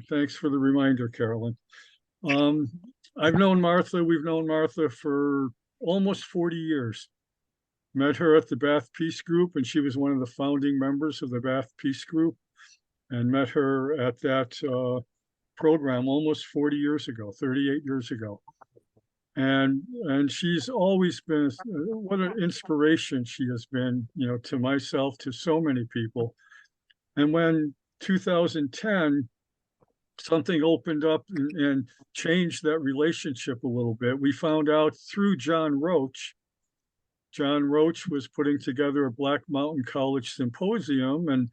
Thanks for the reminder, Carolyn. Um, I've known Martha, we've known Martha for almost 40 years. Met her at the Bath Peace Group, and she was one of the founding members of the Bath Peace Group, and met her at that program almost 40 years ago, 38 years ago. And she's always been, what an inspiration she has been, to myself, to so many people. And when 2010, something opened up and changed that relationship a little bit, we found out through John Roach. John Roach was putting together a Black Mountain College symposium, and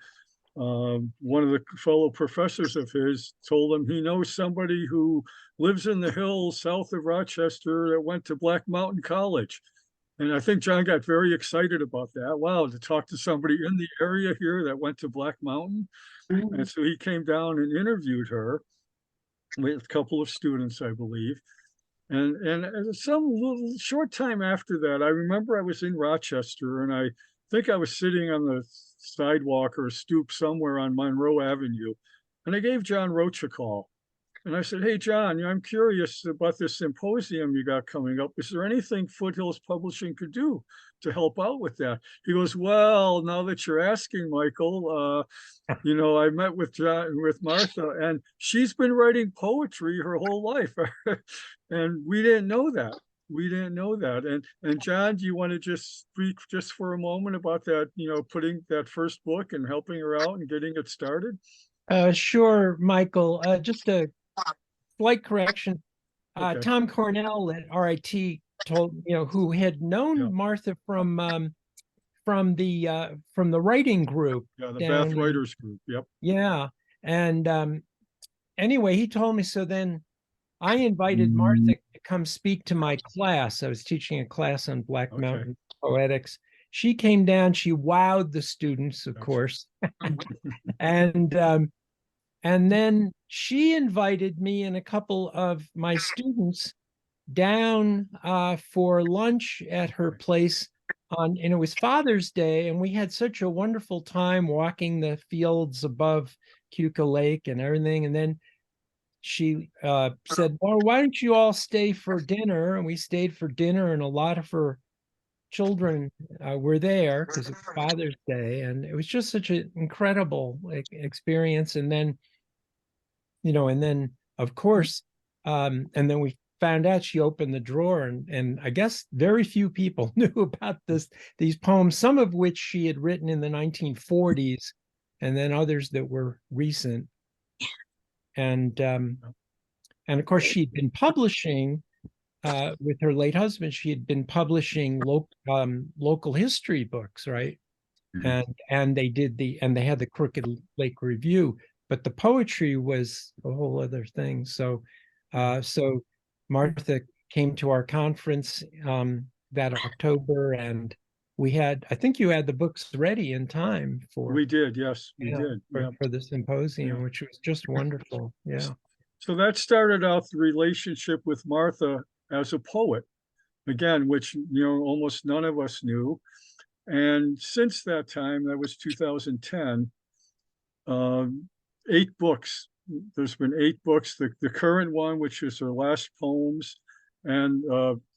one of the fellow professors of his told him he knows somebody who lives in the hills south of Rochester that went to Black Mountain College. And I think John got very excited about that. Wow, to talk to somebody in the area here that went to Black Mountain. And so he came down and interviewed her with a couple of students, I believe. And some little short time after that, I remember I was in Rochester, and I think I was sitting on the sidewalk or a stoop somewhere on Monroe Avenue, and I gave John Roach a call. And I said, hey, John, I'm curious about this symposium you got coming up. Is there anything Foothills Publishing could do to help out with that? He goes, well, now that you're asking, Michael, I met with Martha, and she's been writing poetry her whole life. And we didn't know that. We didn't know that. And John, do you want to just speak just for a moment about that, putting that first book and helping her out and getting it started? Sure, Michael. Just a slight correction. Okay. Tom Cornell at RIT told, who had known Martha from the writing group. Yeah, the Bath Writers Group. Yep. Yeah. And anyway, he told me, so then I invited Martha to come speak to my class. I was teaching a class on Black Mountain Poetics. She came down, she wowed the students, of course. And then she invited me and a couple of my students down for lunch at her place and it was Father's Day, and we had such a wonderful time walking the fields above Keuka Lake and everything. And then she said, well, why don't you all stay for dinner? And we stayed for dinner, and a lot of her children were there because it's Father's Day. And it was just such an incredible experience. And then, of course, and then we found out she opened the drawer, and I guess very few people knew about these poems, some of which she had written in the 1940s, and then others that were recent. And of course, she'd been publishing with her late husband. She had been publishing local history books, right? Mm-hmm. And they had the Crooked Lake Review, but the poetry was a whole other thing. So Martha came to our conference that October, and I think you had the books ready in time for. We did, yes, we did. For the symposium, which was just wonderful. Yeah. So that started out the relationship with Martha as a poet, again, which, almost none of us knew. And since that time, that was 2010, 8 books. There's been 8 books. The current one, which is her last poems, and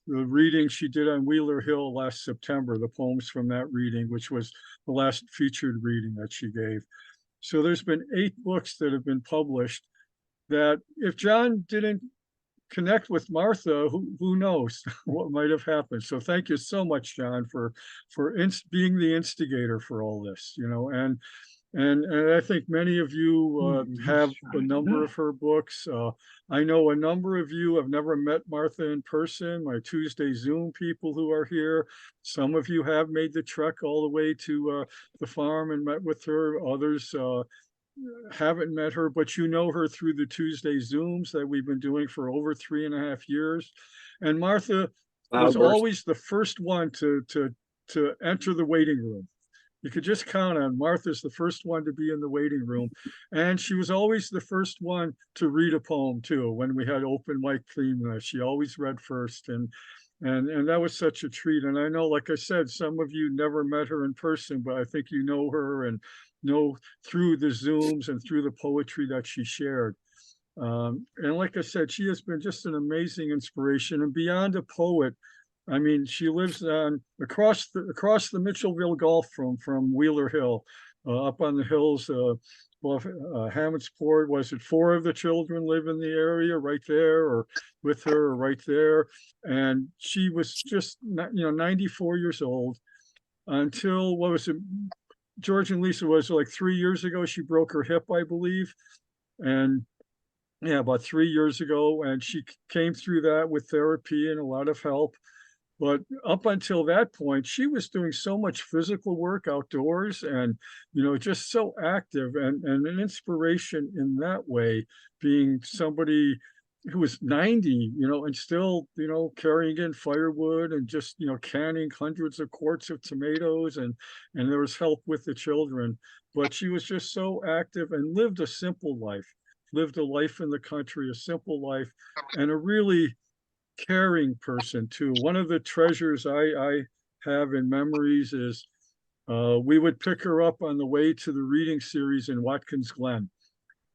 the reading she did on Wheeler Hill last September, the poems from that reading, which was the last featured reading that she gave. So there's been 8 books that have been published that if John didn't connect with Martha, who knows what might have happened. So thank you so much, John, for being the instigator for all this, and I think many of you have a number of her books. I know a number of you have never met Martha in person, my Tuesday Zoom people who are here. Some of you have made the trek all the way to the farm and met with her. Others haven't met her, but you know her through the Tuesday Zooms that we've been doing for over 3.5 years. And Martha was always the first one to enter the waiting room. You could just count on Martha's the first one to be in the waiting room. And she was always the first one to read a poem too. When we had open mic theme, she always read first. And that was such a treat. And I know, like I said, some of you never met her in person, but I think you know her and know through the Zooms and through the poetry that she shared. And like I said, she has been just an amazing inspiration and beyond a poet. I mean, she lives on across the Mitchellville Gulf from Wheeler Hill, up on the hills above Hammondsport. Was it four of the children live in the area right there, or with her, or right there? And she was just 94 years old until what was it? George and Lisa was like 3 years ago. She broke her hip, I believe, and yeah, about 3 years ago, and she came through that with therapy and a lot of help. But up until that point, she was doing so much physical work outdoors and, just so active and an inspiration in that way, being somebody who was 90, and still, carrying in firewood and just, canning hundreds of quarts of tomatoes and there was help with the children. But she was just so active and lived a simple life, lived a life in the country, a simple life, and a really caring person too. One of the treasures I have in memories is we would pick her up on the way to the reading series in Watkins Glen.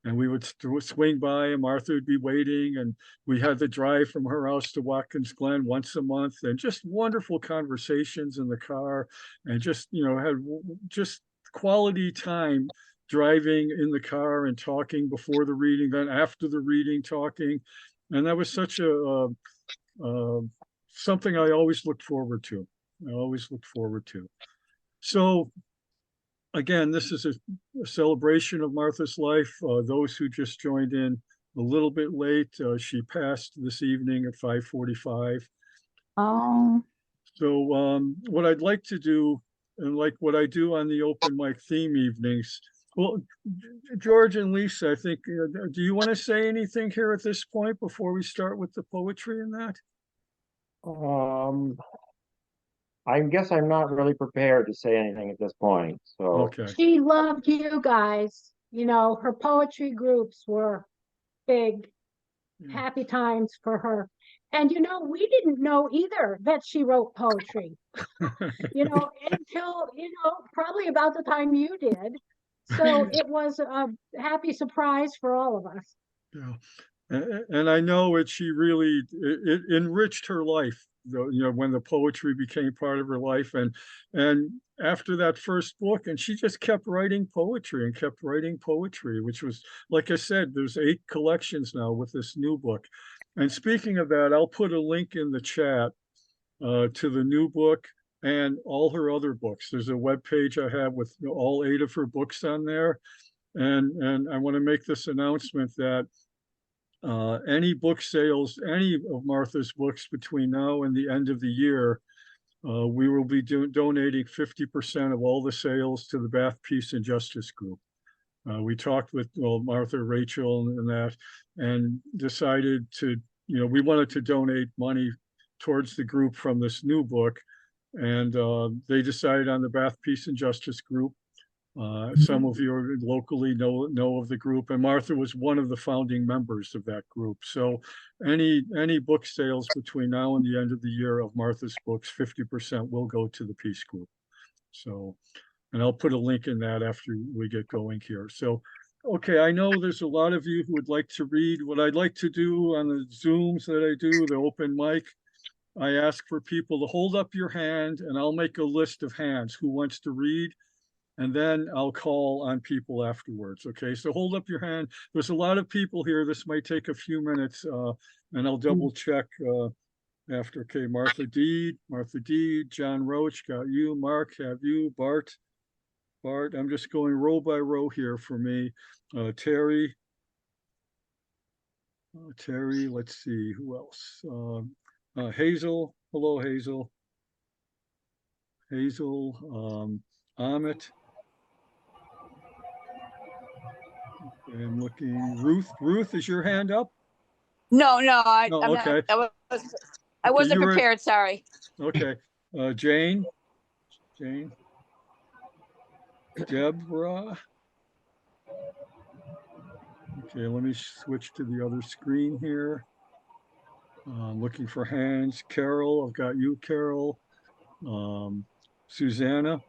And we would swing by and Martha would be waiting. And we had the drive from her house to Watkins Glen once a month and just wonderful conversations in the car and just, had just quality time driving in the car and talking before the reading, then after the reading, talking. And that was such uh, something I always looked forward to. I always looked forward to. So again, this is a celebration of Martha's life. Those who just joined in a little bit late, she passed this evening at 5:45. Oh, So what I'd like to do, and like what I do on the open mic theme evenings, well, George and Lisa, I think, do you want to say anything here at this point before we start with the poetry and that? Um, I guess I'm not really prepared to say anything at this point. So, Okay. she loved you guys. Her poetry groups were big, Yeah. happy times for her. And we didn't know either that she wrote poetry, until, probably about the time you did. So it was a happy surprise for all of us. Yeah. And I know she really it enriched her life, though, when the poetry became part of her life. And after that first book, and she just kept writing poetry and kept writing poetry, which was, like I said, there's 8 collections now with this new book. And speaking of that, I'll put a link in the chat to the new book and all her other books. There's a web page I have with all 8 of her books on there. And I want to make this announcement that any book sales, any of Martha's books between now and the end of the year, we will be donating 50% of all the sales to the Bath Peace and Justice Group. We talked with Martha, Rachel, and that, and decided to, we wanted to donate money towards the group from this new book. And they decided on the Bath Peace and Justice Group. Some of you locally know of the group, and Martha was one of the founding members of that group. So any book sales between now and the end of the year of Martha's books, 50% will go to the Peace Group. So, and I'll put a link in that after we get going here. So, okay, I know there's a lot of you who would like to read. What I'd like to do on the Zooms that I do, the open mic, I ask for people to hold up your hand and I'll make a list of hands who wants to read. And then I'll call on people afterwards. Okay, so hold up your hand. There's a lot of people here. This might take a few minutes, and I'll double check after. Okay, Martha Deed, John Roach, got you. Mark, have you. Bart, I'm just going row by row here for me. Terry, let's see, who else? Hazel, hello, Hazel. Amit. I'm looking. Ruth, is your hand up? No, No, I'm okay. not. I Okay, wasn't you were- prepared. Sorry. Okay. Jane. Deborah. Okay, let me switch to the other screen here. Looking for hands. Carol, I've got you, Carol. Susanna.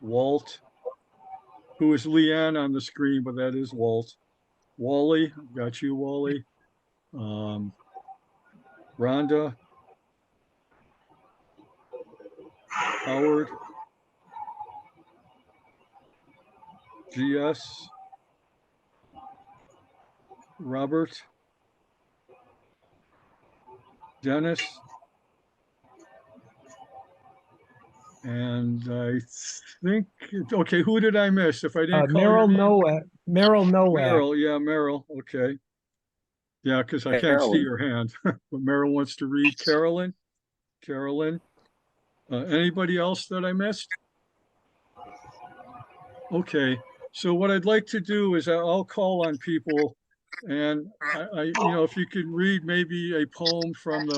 Walt. who is Leanne on the screen, but that is Walt. Wally, got you, Wally. Rhonda. Howard. GS. Robert. Dennis. And I think, okay, who did I miss? If I didn't call your Meryl name? Nowak. Meryl Nowak. Meryl, yeah, Meryl, okay. Yeah, because I can't see Carolyn. your hand, but Meryl wants to read. Carolyn? Carolyn? Anybody else that I missed? Okay, so what I'd like to do is I'll call on people and if you could read maybe a poem from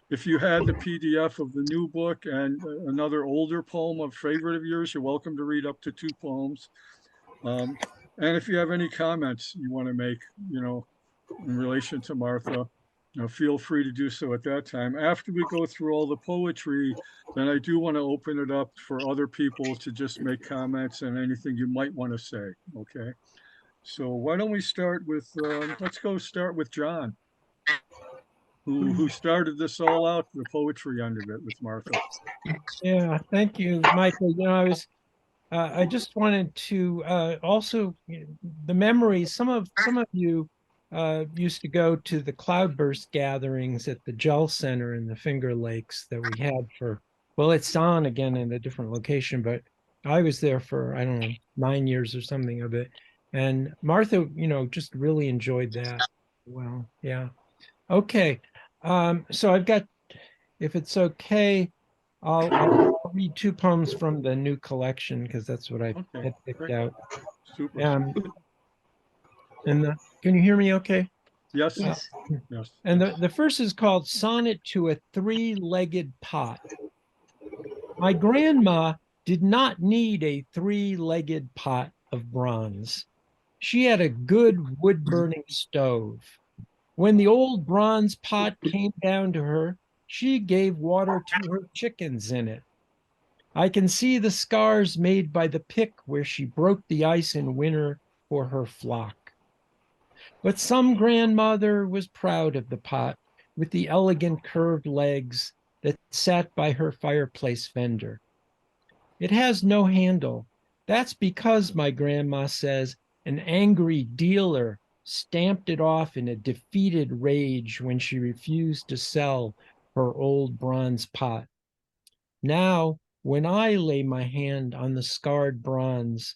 if you had the PDF of the new book and another older poem, a favorite of yours, you're welcome to read up to 2 poems. And if you have any comments you want to make, in relation to Martha, feel free to do so at that time. After we go through all the poetry, then I do want to open it up for other people to just make comments and anything you might want to say, okay? So why don't we start with, let's go start with John, who started this all out, the poetry end of it with Martha. Yeah, thank you, Michael. I just wanted to also the memories. Some of you used to go to the cloudburst gatherings at the Gel Center in the Finger Lakes that we had for. Well, it's on again in a different location, but I was there for, I don't know, 9 years or something of it. And Martha, just really enjoyed that. Well, yeah. Okay. So I've got, if it's okay, I'll read 2 poems from the new collection because that's what I Okay, had picked great. out. Super. And can you hear me okay? Yes. Yes. Yes. And the first is called Sonnet to a Three-Legged Pot. My grandma did not need a 3-legged pot of bronze. She had a good wood-burning stove. When the old bronze pot came down to her, she gave water to her chickens in it. I can see the scars made by the pick where she broke the ice in winter for her flock. But some grandmother was proud of the pot with the elegant curved legs that sat by her fireplace fender. It has no handle. That's because, my grandma says, an angry dealer stamped it off in a defeated rage when she refused to sell her old bronze pot. Now, when I lay my hand on the scarred bronze,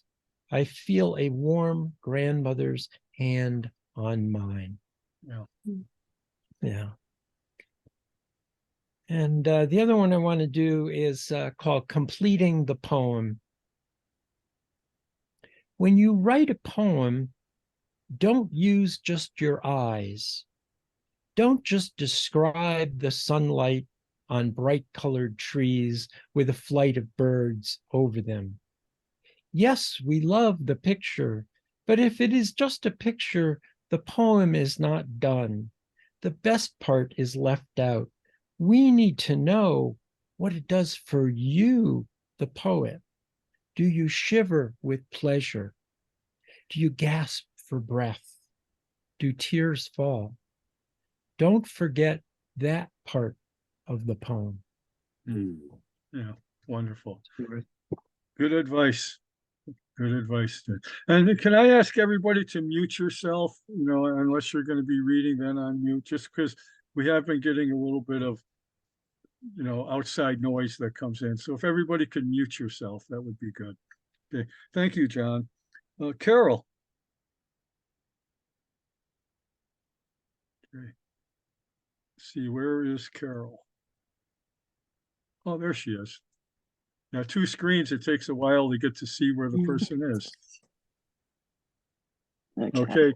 I feel a warm grandmother's hand on mine. Yeah. Yeah. And the other one I want to do is called Completing the Poem. When you write a poem, don't use just your eyes. Don't just describe the sunlight on bright colored trees with a flight of birds over them. Yes, we love the picture, but if it is just a picture, the poem is not done. The best part is left out. We need to know what it does for you, the poet. Do you shiver with pleasure? Do you gasp for breath? Do tears fall? Don't forget that part of the poem. Yeah, wonderful. Good advice. Good advice. And can I ask everybody to mute yourself, unless you're going to be reading, then on mute, just because we have been getting a little bit of, outside noise that comes in. So if everybody could mute yourself, that would be good. Okay, thank you, John. Carol. Okay. Let's see, where is Carol? Oh, there she is. Now, 2 screens, it takes a while to get to see where the person is. Okay,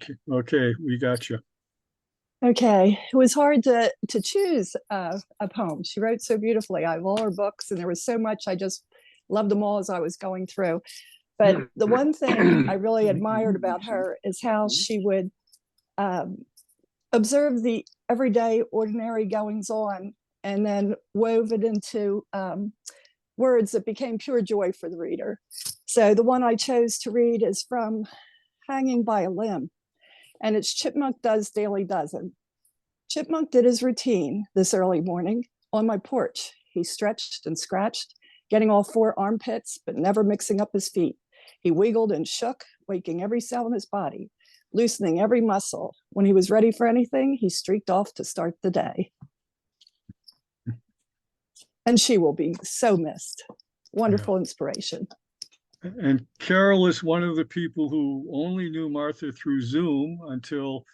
we got you. Okay, it was hard to choose a poem. She wrote so beautifully. I have all her books, and there was so much. I just loved them all as I was going through. But the one thing I really admired about her is how she would observe the everyday, ordinary goings on, and then wove it into words that became pure joy for the reader. So the one I chose to read is from Hanging by a Limb, and it's Chipmunk Does Daily Dozen. Chipmunk did his routine this early morning on my porch. He stretched and scratched, getting all 4 armpits, but never mixing up his feet. He wiggled and shook, waking every cell in his body, loosening every muscle. When he was ready for anything, he streaked off to start the day. And she will be so missed. Wonderful inspiration. And Carol is one of the people who only knew Martha through Zoom until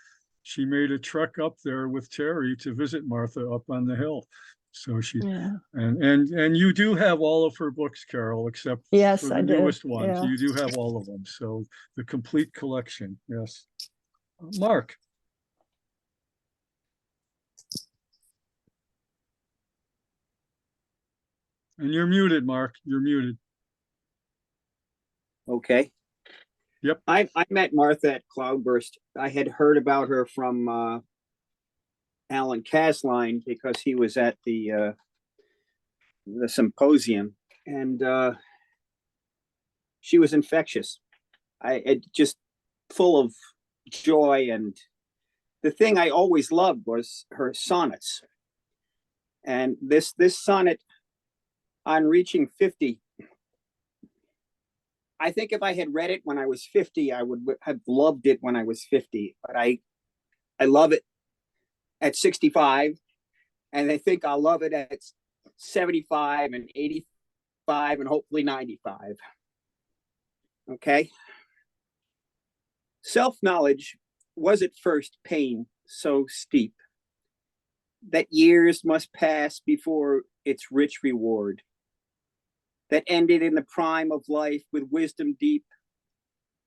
she made a trek up there with Terry to visit Martha up on the hill. So she, Yeah. and you do have all of her books, Carol, except Yes, for the I do. newest ones. Yeah. You do have all of them. So the complete collection. Yes. Mark. And you're muted, Mark. You're muted. Okay. Yep. I met Martha at Cloudburst. I had heard about her from Alan Casline because he was at the symposium, and she was infectious. It just full of joy, and the thing I always loved was her sonnets. And this sonnet on reaching 50, I think if I had read it when I was 50, I would have loved it when I was 50. But I love it at 65, and I think I'll love it at 75 and 85 and hopefully 95. Okay. Self-knowledge was at first pain so steep that years must pass before its rich reward, that ended in the prime of life with wisdom deep,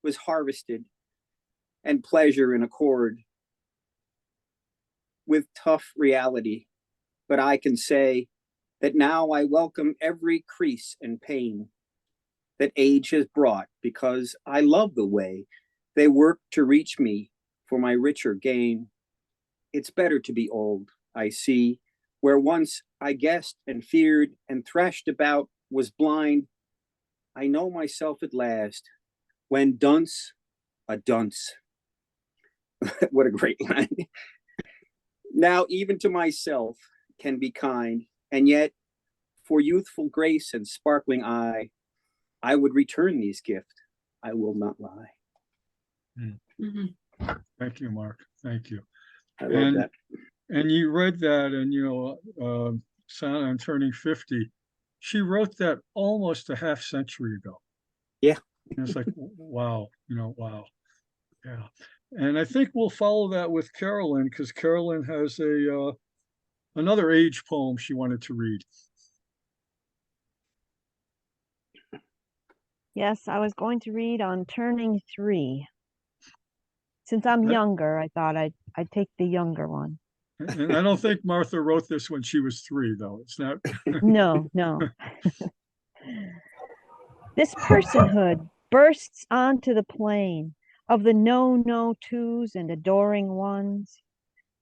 was harvested and pleasure in accord with tough reality. But I can say that now I welcome every crease and pain that age has brought, because I love the way they work to reach me for my richer gain. It's better to be old, I see, where once I guessed and feared and thrashed about, was blind. I know myself at last, when dunce, a dunce. What a great line. Now even to myself can be kind, and yet for youthful grace and sparkling eye, I would return these gifts. I will not lie. Thank you, Mark. Thank you. I love that. And you read that, and Sonnet on Turning 50. She wrote that almost a half century ago. Yeah. And it's like, wow, wow. Yeah. And I think we'll follow that with Carolyn, because Carolyn has another age poem she wanted to read. Yes, I was going to read on Turning 3. Since I'm younger, I thought I'd take the younger one. And I don't think Martha wrote this when she was 3, though. It's not. No. This personhood bursts onto the plane of the no twos and adoring ones.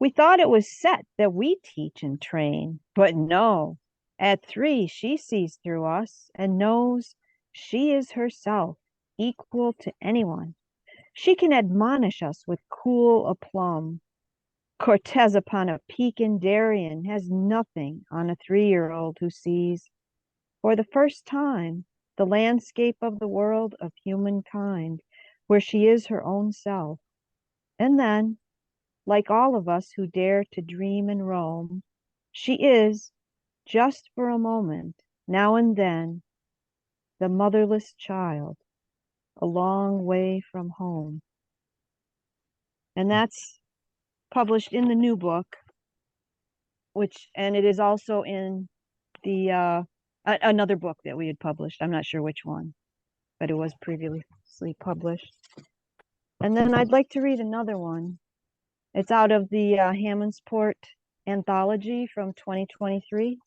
We thought it was set that we teach and train, but no. At 3, she sees through us and knows she is herself equal to anyone. She can admonish us with cool aplomb. Cortez upon a peak in Darien has nothing on a 3-year-old who sees, for the first time, the landscape of the world of humankind, where she is her own self. And then, like all of us who dare to dream and roam, she is, just for a moment, now and then, the motherless child, a long way from home. And that's published in the new book, and it is also in the another book that we had published. I'm not sure which one, but it was previously published. And then I'd like to read another one. It's out of the Hammondsport anthology from 2023.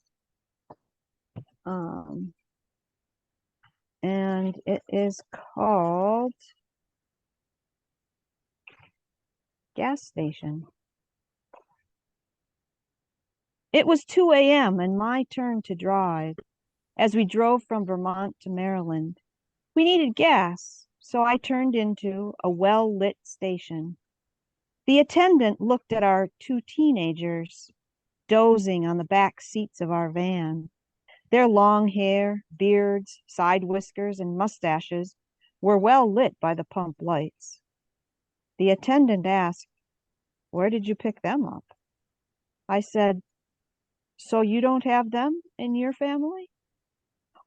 And it is called Gas Station. It was 2 a.m. and my turn to drive as we drove from Vermont to Maryland. We needed gas, so I turned into a well-lit station. The attendant looked at our two teenagers dozing on the back seats of our van. Their long hair, beards, side whiskers, and mustaches were well lit by the pump lights. The attendant asked, "Where did you pick them up?" I said, "So you don't have them in your family?"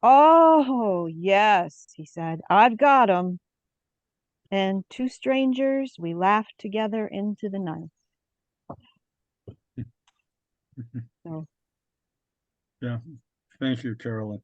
"Oh, yes," he said, "I've got 'em." And two strangers, we laughed together into the night. So, Yeah, thank you, Carolyn.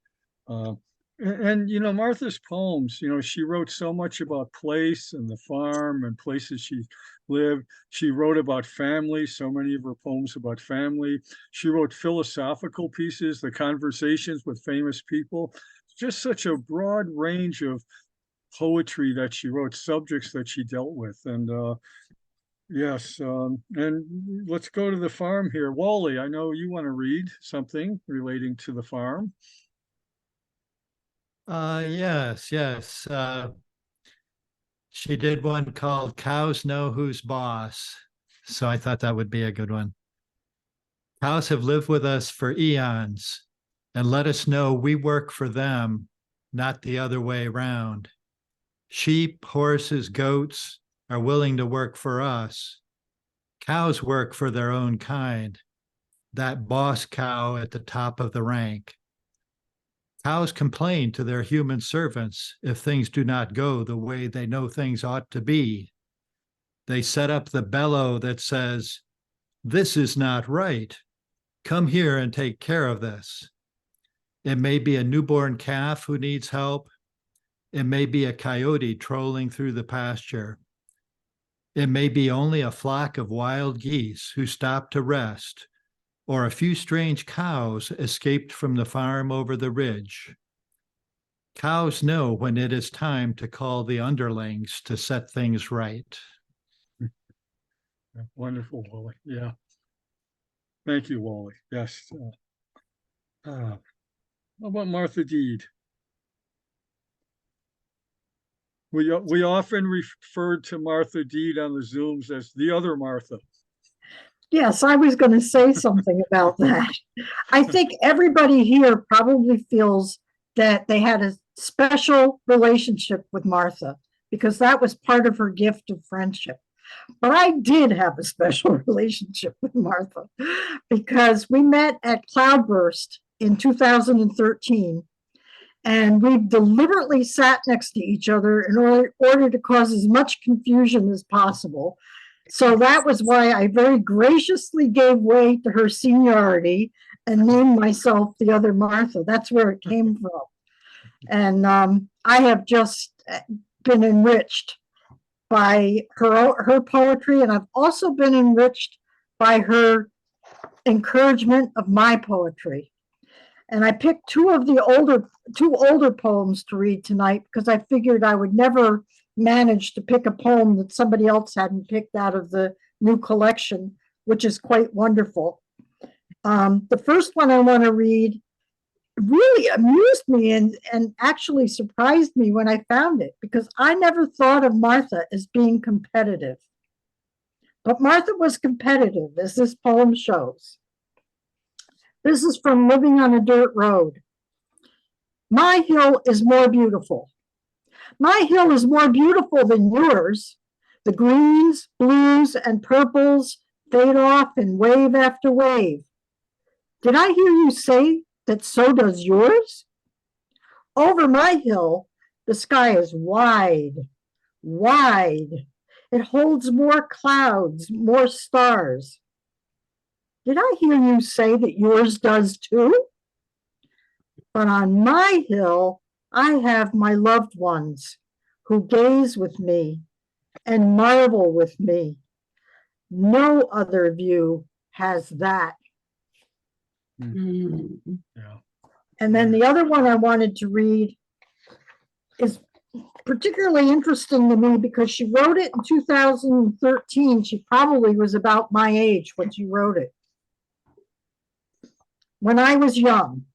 Uh, and you know, Martha's poems, you know, she wrote so much about place and the farm and places she lived. She wrote about family, so many of her poems about family. She wrote philosophical pieces, the conversations with famous people, just such a broad range of poetry that she wrote, subjects that she dealt with. And yes, and let's go to the farm here. Wally, I know you want to read something relating to the farm. Yes. She did one called Cows Know Who's Boss. So I thought that would be a good one. Cows have lived with us for eons and let us know we work for them, not the other way around. Sheep, horses, goats are willing to work for us. Cows work for their own kind, that boss cow at the top of the rank. Cows complain to their human servants if things do not go the way they know things ought to be. They set up the bellow that says, "This is not right. Come here and take care of this." It may be a newborn calf who needs help. It may be a coyote trolling through the pasture. It may be only a flock of wild geese who stop to rest, or a few strange cows escaped from the farm over the ridge. Cows know when it is time to call the underlings to set things right. Wonderful, Wally. Yeah. Thank you, Wally. Yes. How about Martha Deed? We often referred to Martha Deed on the Zooms as the other Martha. Yes, I was going to say something about that. I think everybody here probably feels that they had a special relationship with Martha because that was part of her gift of friendship. But I did have a special relationship with Martha because we met at Cloudburst in 2013. And we deliberately sat next to each other in order to cause as much confusion as possible. So that was why I very graciously gave way to her seniority and named myself the other Martha. That's where it came from. And I have just been enriched by her poetry, and I've also been enriched by her encouragement of my poetry. And I picked two older poems to read tonight because I figured I would never manage to pick a poem that somebody else hadn't picked out of the new collection, which is quite wonderful. The first one I want to read really amused me and actually surprised me when I found it because I never thought of Martha as being competitive. But Martha was competitive, as this poem shows. This is from Living on a Dirt Road. My hill is more beautiful. My hill is more beautiful than yours. The greens, blues, and purples fade off in wave after wave. Did I hear you say that so does yours? Over my hill, the sky is wide, wide. It holds more clouds, more stars. Did I hear you say that yours does too? But on my hill, I have my loved ones who gaze with me and marvel with me. No other view has that. Yeah. And then the other one I wanted to read is particularly interesting to me because she wrote it in 2013. She probably was about my age when she wrote it. When I was young.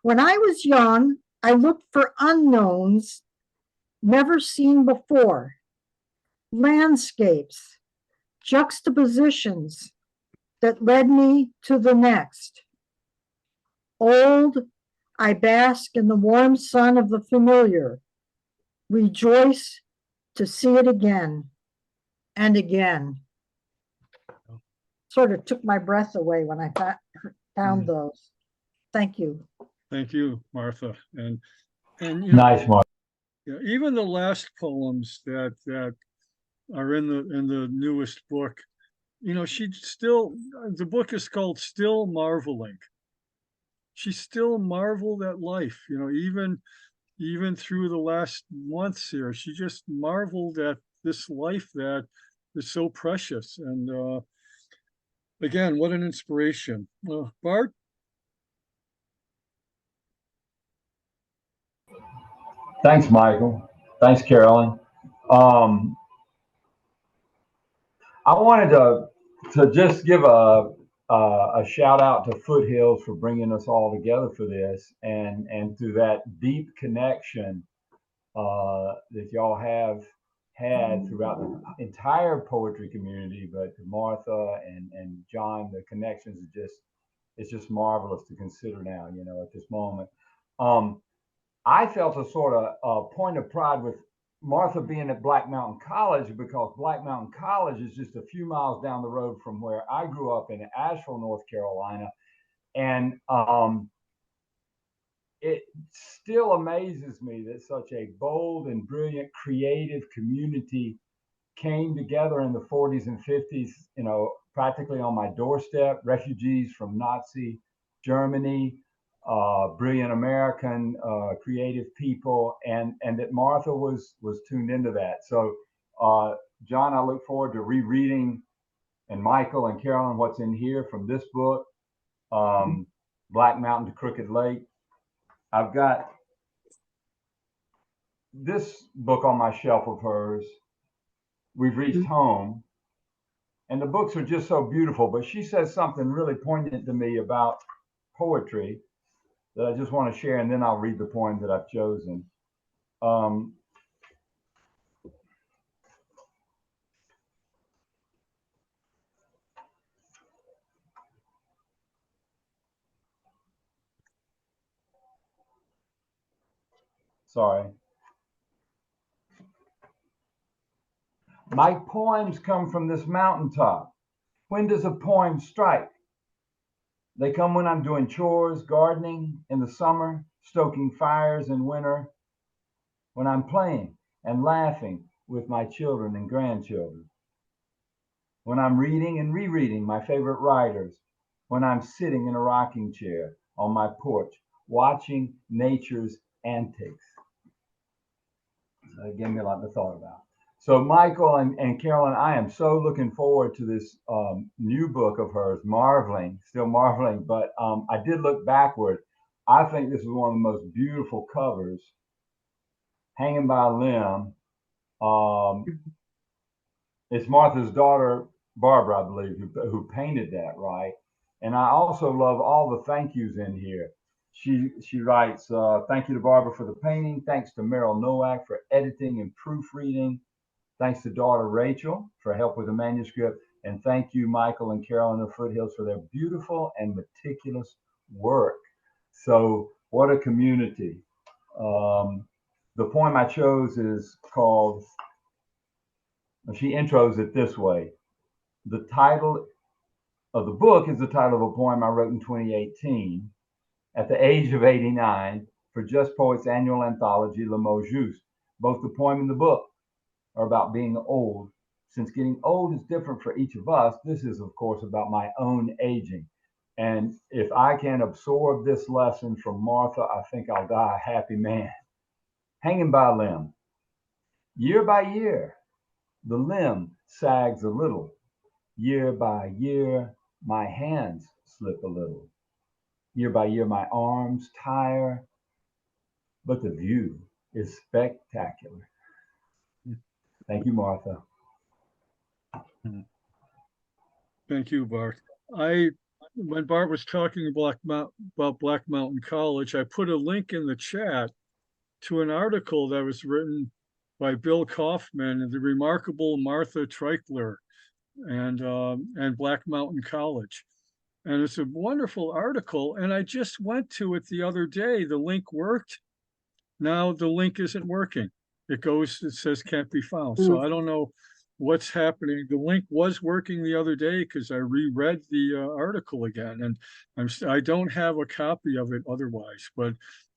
When I was young, I looked for unknowns never seen before, landscapes, juxtapositions that led me to the next. Old, I bask in the warm sun of the familiar, rejoice to see it again and again. Sort of took my breath away when I found those. Thank you. Thank you, Martha. And you know, Nice, Mark. yeah, even the last poems that are in the newest book, you know, she still, the book is called Still Marveling. She still marveled at life, you know, even through the last months here. She just marveled at this life that is so precious. And again, what an inspiration. Bart? Thanks, Michael. Thanks, Carolyn. I wanted to just give a shout out to Foothills for bringing us all together for this, and through that deep connection that y'all have had throughout the entire poetry community, but Martha and John, the connections are just, it's just marvelous to consider now, you know, at this moment. I felt a sort of a point of pride with Martha being at Black Mountain College, because Black Mountain College is just a few miles down the road from where I grew up in Asheville, North Carolina. And it still amazes me that such a bold and brilliant, creative community came together in the 40s and 50s, you know, practically on my doorstep, refugees from Nazi Germany, brilliant American creative people, and that Martha was tuned into that. So, John, I look forward to rereading, and Michael and Carolyn, what's in here from this book, Black Mountain to Crooked Lake. I've got this book on my shelf of hers, We've Reached Home, and the books are just so beautiful, but she says something really poignant to me about poetry that I just want to share, and then I'll read the poem that I've chosen. Sorry. My poems come from this mountaintop. When does a poem strike? They come when I'm doing chores, gardening in the summer, stoking fires in winter, when I'm playing and laughing with my children and grandchildren, when I'm reading and rereading my favorite writers, when I'm sitting in a rocking chair on my porch, watching nature's antics. That gave me a lot to thought about. So Michael and Carolyn, I am so looking forward to this new book of hers, Marveling, still marveling, but I did look backward. I think this is one of the most beautiful covers, Hanging by a Limb. It's Martha's daughter, Barbara, I believe, who painted that, right? And I also love all the thank yous in here. She writes, thank you to Barbara for the painting. Thanks to Meryl Nowak for editing and proofreading. Thanks to daughter Rachel for help with the manuscript. And thank you, Michael and Carolyn of Foothills, for their beautiful and meticulous work. So what a community. The poem I chose is called, she intros it this way. The title of the book is the title of a poem I wrote in 2018 at the age of 89 for Just Poets' annual anthology, Le Mot Juste. Both the poem and the book are about being old. Since getting old is different for each of us, this is, of course, about my own aging. And if I can absorb this lesson from Martha, I think I'll die a happy man. Hanging by a limb. Year by year, the limb sags a little. Year by year, my hands slip a little. Year by year, my arms tire, but the view is spectacular. Thank you, Martha. Thank you, Bart. I when Bart was talking about Black Mountain College, I put a link in the chat to an article that was written by Bill Kaufman and the remarkable Martha Treichler and Black Mountain College. And it's a wonderful article. And I just went to it the other day. The link worked. Now the link isn't working. It says can't be found. So I don't know what's happening. The link was working the other day because I reread the article again, and I don't have a copy of it otherwise. But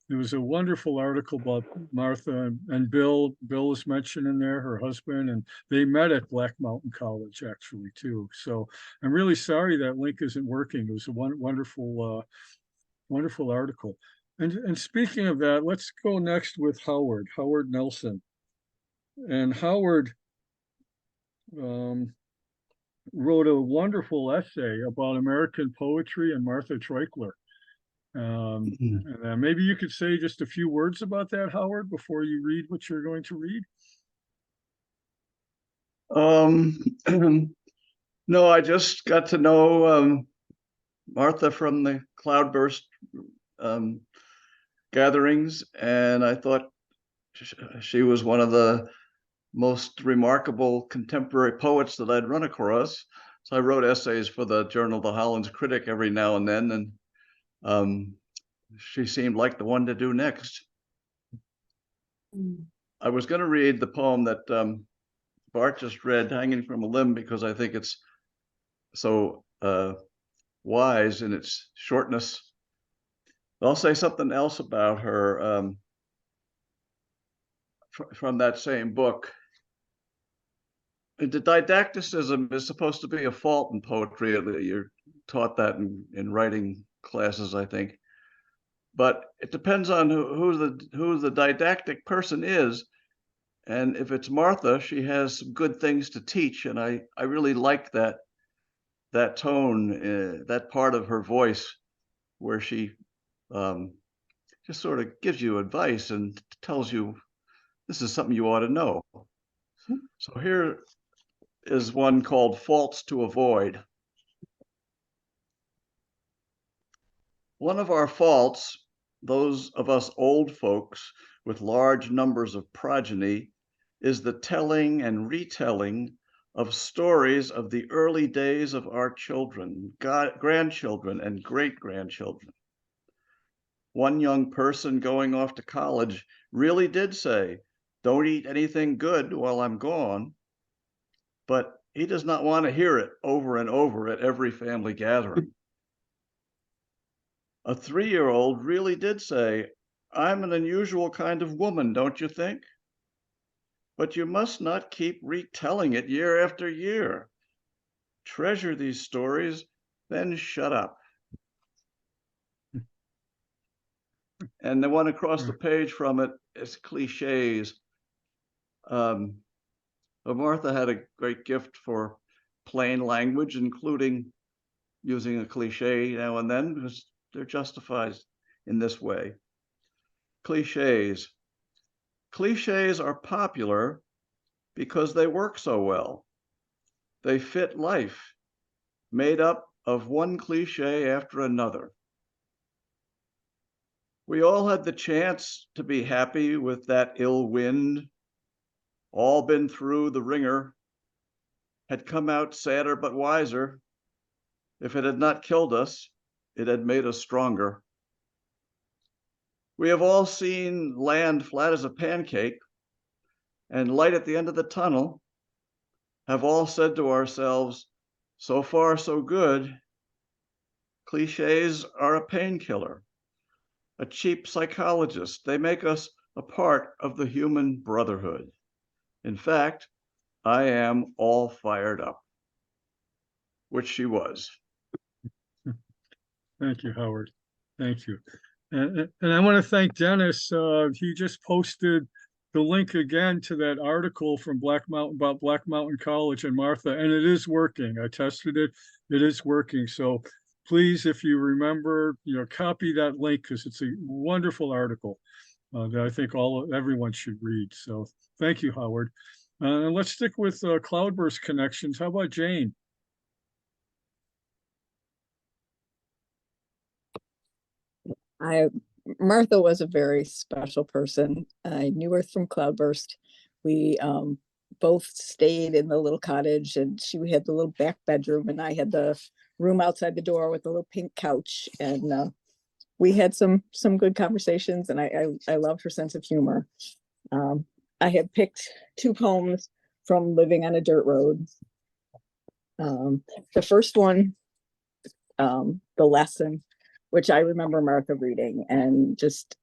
it was a wonderful article about Martha and Bill. Bill is mentioned in there, her husband, and they met at Black Mountain College actually too. So I'm really sorry that link isn't working. It was a wonderful, wonderful article. And speaking of that, let's go next with Howard Nelson. And Howard wrote a wonderful essay about American poetry and Martha Treichler. And maybe you could say just a few words about that, Howard, before you read what you're going to read. No, I just got to know Martha from the Cloudburst gatherings, and I thought she was one of the most remarkable contemporary poets that I'd run across. So I wrote essays for the journal The Hollands Critic every now and then, and she seemed like the one to do next. I was going to read the poem that Bart just read, Hanging from a Limb, because I think it's so wise in its shortness. I'll say something else about her from that same book. The didacticism is supposed to be a fault in poetry. You're taught that in writing classes, I think. But it depends on who the didactic person is. And if it's Martha, she has some good things to teach. And I really like that tone, that part of her voice where she just sort of gives you advice and tells you this is something you ought to know. So here is one called Faults to Avoid. One of our faults, those of us old folks with large numbers of progeny, is the telling and retelling of stories of the early days of our children, grandchildren, and great-grandchildren. One young person going off to college really did say, "Don't eat anything good while I'm gone," but he does not want to hear it over and over at every family gathering. A 3-year-old really did say, "I'm an unusual kind of woman, don't you think? But you must not keep retelling it year after year. Treasure these stories, then shut up." And the one across the page from it is cliches. Martha had a great gift for plain language, including using a cliche now and then, because they're justified in this way. Cliches. Cliches are popular because they work so well. They fit life, made up of one cliche after another. We all had the chance to be happy with that ill wind, all been through the ringer, had come out sadder but wiser. If it had not killed us, it had made us stronger. We have all seen land flat as a pancake and light at the end of the tunnel, have all said to ourselves, so far so good. Cliches are a painkiller, a cheap psychologist. They make us a part of the human brotherhood. In fact, I am all fired up, which she was. Thank you, Howard. Thank you. And I want to thank Dennis. He just posted the link again to that article from about Black Mountain College and Martha, and it is working. I tested it. It is working. So please, if you remember, copy that link because it's a wonderful article that I think everyone should read. So thank you, Howard. And let's stick with Cloudburst connections. How about Jane? I Martha was a very special person. I knew her from Cloudburst. We both stayed in the little cottage, and she had the little back bedroom, and I had the room outside the door with the little pink couch. And we had some good conversations, and I loved her sense of humor. I had picked two poems from Living on a Dirt Road. The first one, The Lesson, which I remember Martha reading, and just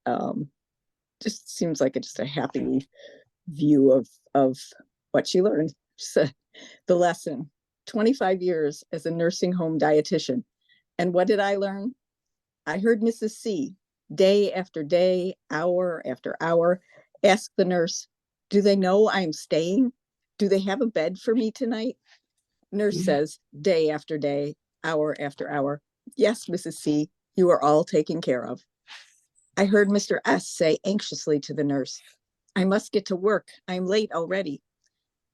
seems like just a happy view of what she learned. So, The Lesson, 25 years as a nursing home dietitian. And what did I learn? I heard Mrs. C day after day, hour after hour, ask the nurse, do they know I'm staying? Do they have a bed for me tonight? Nurse says, day after day, hour after hour, yes, Mrs. C, you are all taken care of. I heard Mr. S say anxiously to the nurse, I must get to work. I'm late already.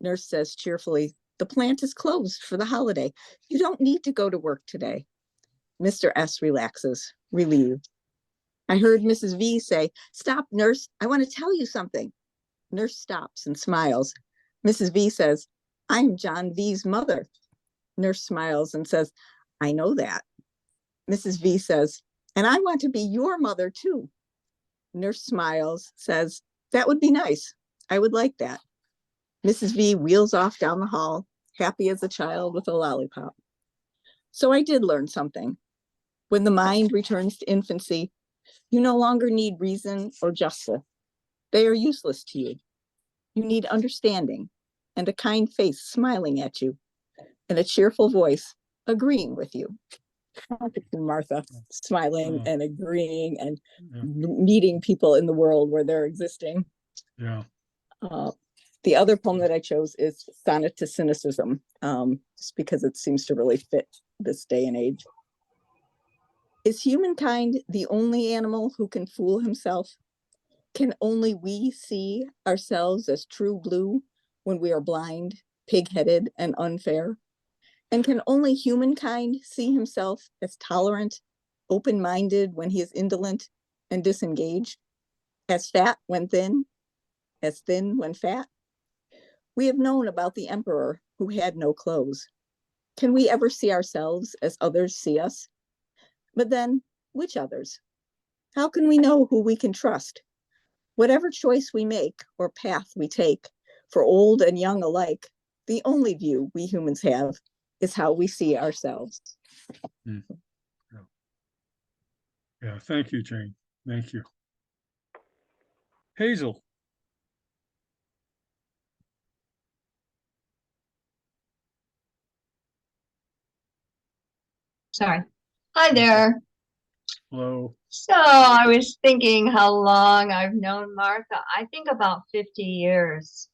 Nurse says cheerfully, the plant is closed for the holiday. You don't need to go to work today. Mr. S relaxes, relieved. I heard Mrs. V say, stop, nurse, I want to tell you something. Nurse stops and smiles. Mrs. V says, I'm John V's mother. Nurse smiles and says, I know that. Mrs. V says, and I want to be your mother too. Nurse smiles, says, that would be nice. I would like that. Mrs. V wheels off down the hall, happy as a child with a lollipop. So I did learn something. When the mind returns to infancy, you no longer need reason or justice. They are useless to you. You need understanding and a kind face smiling at you and a cheerful voice agreeing with you. Martha smiling and agreeing and meeting people in the world where they're existing. Yeah. The other poem that I chose is Sonnet to Cynicism, just because it seems to really fit this day and age. Is humankind the only animal who can fool himself? Can only we see ourselves as true blue when we are blind, pig-headed, and unfair? And can only humankind see himself as tolerant, open-minded when he is indolent and disengaged, as fat when thin, as thin when fat? We have known about the emperor who had no clothes. Can we ever see ourselves as others see us? But then, which others? How can we know who we can trust? Whatever choice we make or path we take, for old and young alike, the only view we humans have is how we see ourselves. Yeah, thank you, Jane. Thank you. Hazel. Sorry. Hi there. Hello. So I was thinking how long I've known Martha. I think about 50 years.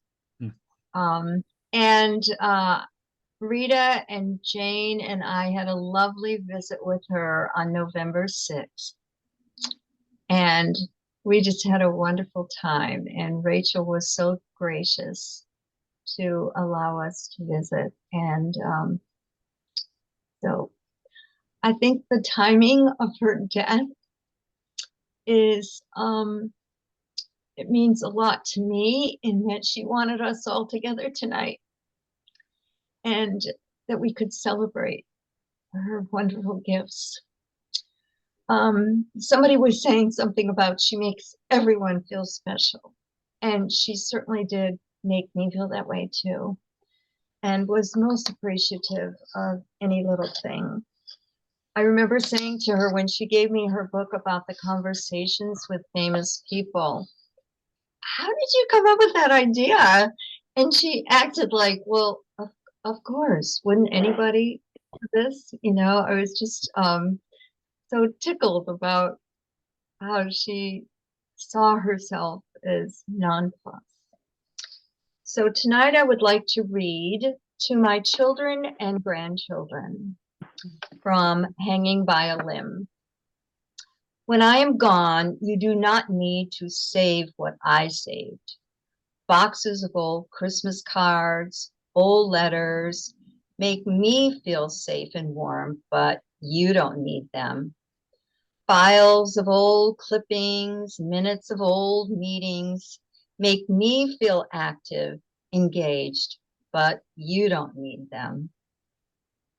And Rita and Jane and I had a lovely visit with her on November 6th. And we just had a wonderful time. And Rachel was so gracious to allow us to visit. And so I think the timing of her death is, it means a lot to me in that she wanted us all together tonight and that we could celebrate her wonderful gifts. Somebody was saying something about she makes everyone feel special, and she certainly did make me feel that way too, and was most appreciative of any little thing. I remember saying to her when she gave me her book about the conversations with famous people, how did you come up with that idea? And she acted like, well, of course, wouldn't anybody do this? You know, I was just so tickled about how she saw herself as nonplussed. So tonight I would like to read to my children and grandchildren from Hanging by a Limb. When I am gone, you do not need to save what I saved. Boxes of old Christmas cards, old letters, make me feel safe and warm, but you don't need them. Files of old clippings, minutes of old meetings make me feel active, engaged, but you don't need them.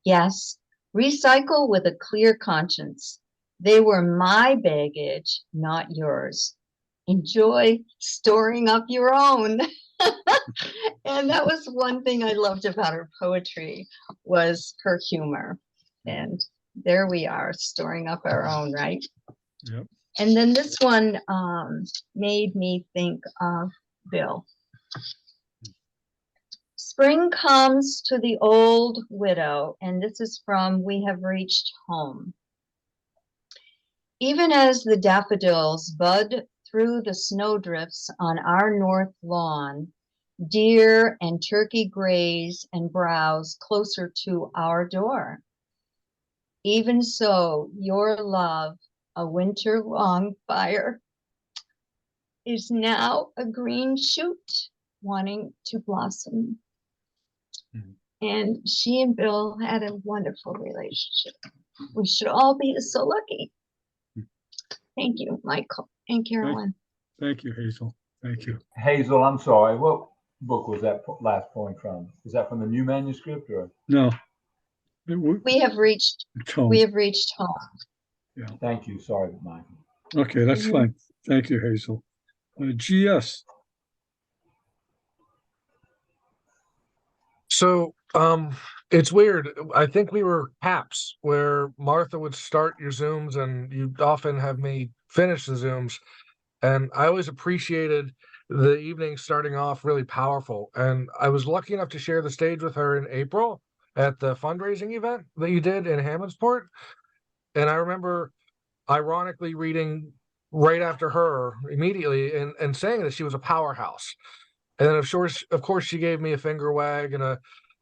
Yes, recycle with a clear conscience. They were my baggage, not yours. Enjoy storing up your own. And that was one thing I loved about her poetry, was her humor. And there we are, storing up our own, right? Yep. And then this one made me think of Bill. Spring comes to the old widow, and this is from We Have Reached Home. Even as the daffodils bud through the snowdrifts on our north lawn, deer and turkey graze and browse closer to our door. Even so, your love, a winter-long fire, is now a green shoot wanting to blossom. And she and Bill had a wonderful relationship. We should all be so lucky. Thank you, Michael and Carolyn. Thank you, Hazel. Thank you. Hazel, I'm sorry. What book was that last poem from? Is that from the new manuscript or? No. We have reached home. We have reached home. Yeah. Thank you. Sorry, Michael. Okay, that's fine. Thank you, Hazel. GS. So it's weird. I think we were caps where Martha would start your Zooms and you'd often have me finish the Zooms. And I always appreciated the evening starting off really powerful. And I was lucky enough to share the stage with her in April at the fundraising event that you did in Hammondsport. And I remember ironically reading right after her immediately and saying that she was a powerhouse. And then of course, she gave me a finger wag and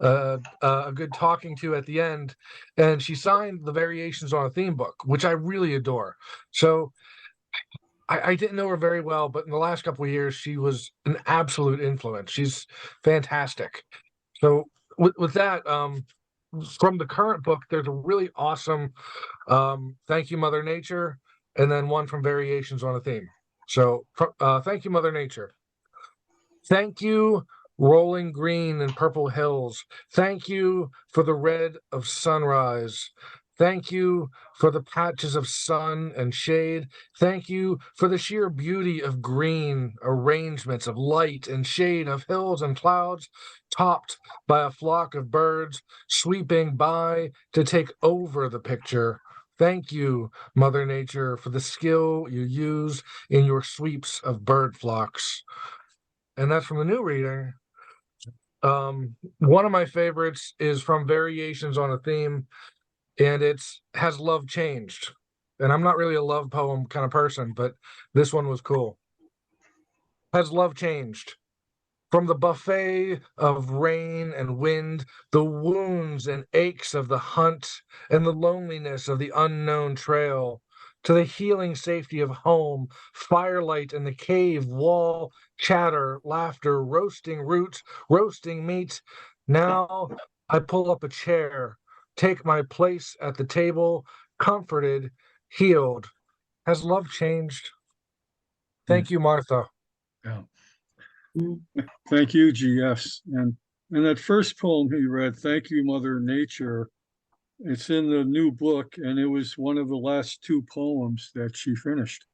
a good talking to at the end. And she signed the variations on a theme book, which I really adore. So I didn't know her very well, but in the last couple of years, she was an absolute influence. She's fantastic. So with that, from the current book, there's a really awesome Thank You, Mother Nature, and then one from Variations on a Theme. So thank you, Mother Nature. Thank you, rolling green and purple hills. Thank you for the red of sunrise. Thank you for the patches of sun and shade. Thank you for the sheer beauty of green arrangements of light and shade of hills and clouds, topped by a flock of birds sweeping by to take over the picture. Thank you, Mother Nature, for the skill you use in your sweeps of bird flocks. And that's from the new reading. One of my favorites is from Variations on a Theme, and it's Has Love Changed? And I'm not really a love poem kind of person, but this one was cool. Has love changed? From the buffet of rain and wind, the wounds and aches of the hunt, and the loneliness of the unknown trail, to the healing safety of home, firelight in the cave wall, chatter, laughter, roasting roots, roasting meat. Now I pull up a chair, take my place at the table, comforted, healed. Has love changed? Thank you, Martha. Yeah. Thank you, GS. And that first poem he read, Thank You, Mother Nature, it's in the new book, and it was one of the last two poems that she finished.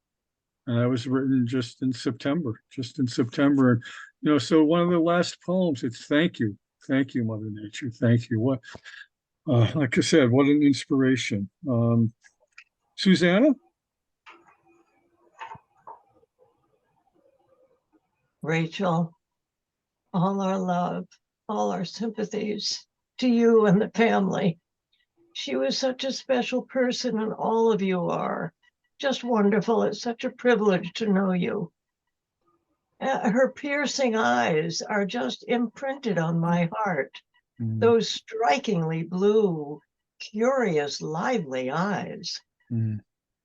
And that was written just in September. And, so one of the last poems, it's thank you. Thank you, Mother Nature. Thank you. What, like I said, what an inspiration. Susanna? Rachel, all our love, all our sympathies to you and the family. She was such a special person, and all of you are just wonderful. It's such a privilege to know you. Her piercing eyes are imprinted on my heart. Those strikingly blue, curious, lively eyes.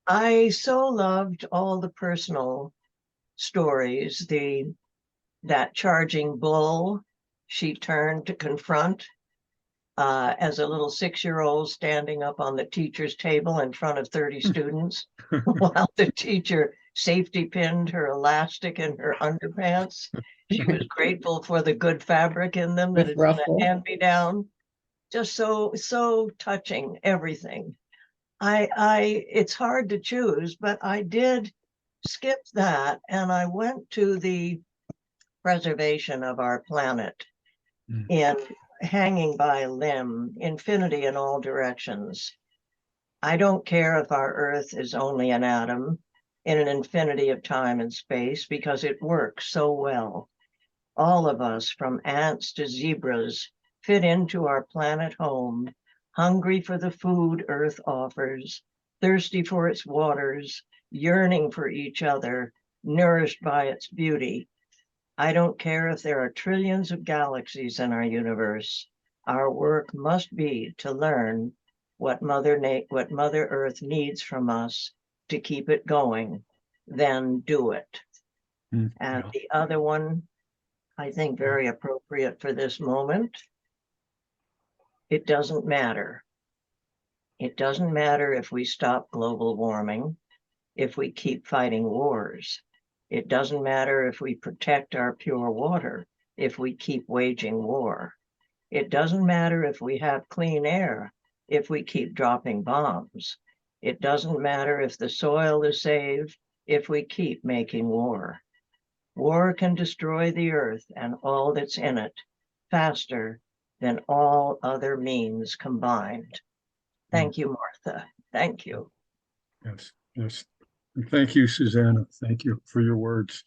I so loved all the personal stories, that charging bull she turned to confront, as a little 6-year-old standing up on the teacher's table in front of 30 students while the teacher safety pinned her elastic in her underpants. She was grateful for the good fabric in them that With had been ruffle. a hand-me-down. Just so touching, everything. It's hard to choose, but I did skip that and I went to the preservation of our planet in Hanging by a Limb, Infinity in All Directions. I don't care if our Earth is only an atom in an infinity of time and space because it works so well. All of us, from ants to zebras, fit into our planet home, hungry for the food Earth offers, thirsty for its waters, yearning for each other, nourished by its beauty. I don't care if there are trillions of galaxies in our universe. Our work must be to learn what Mother Earth needs from us to keep it going, then do it. And the other one, I think very appropriate for this moment. It doesn't matter. It doesn't matter if we stop global warming, if we keep fighting wars. It doesn't matter if we protect our pure water, if we keep waging war. It doesn't matter if we have clean air, if we keep dropping bombs. It doesn't matter if the soil is saved, if we keep making war. War can destroy the earth and all that's in it faster than all other means combined. Thank you, Martha. Thank you. Yes, yes. And thank you, Susanna. Thank you for your words.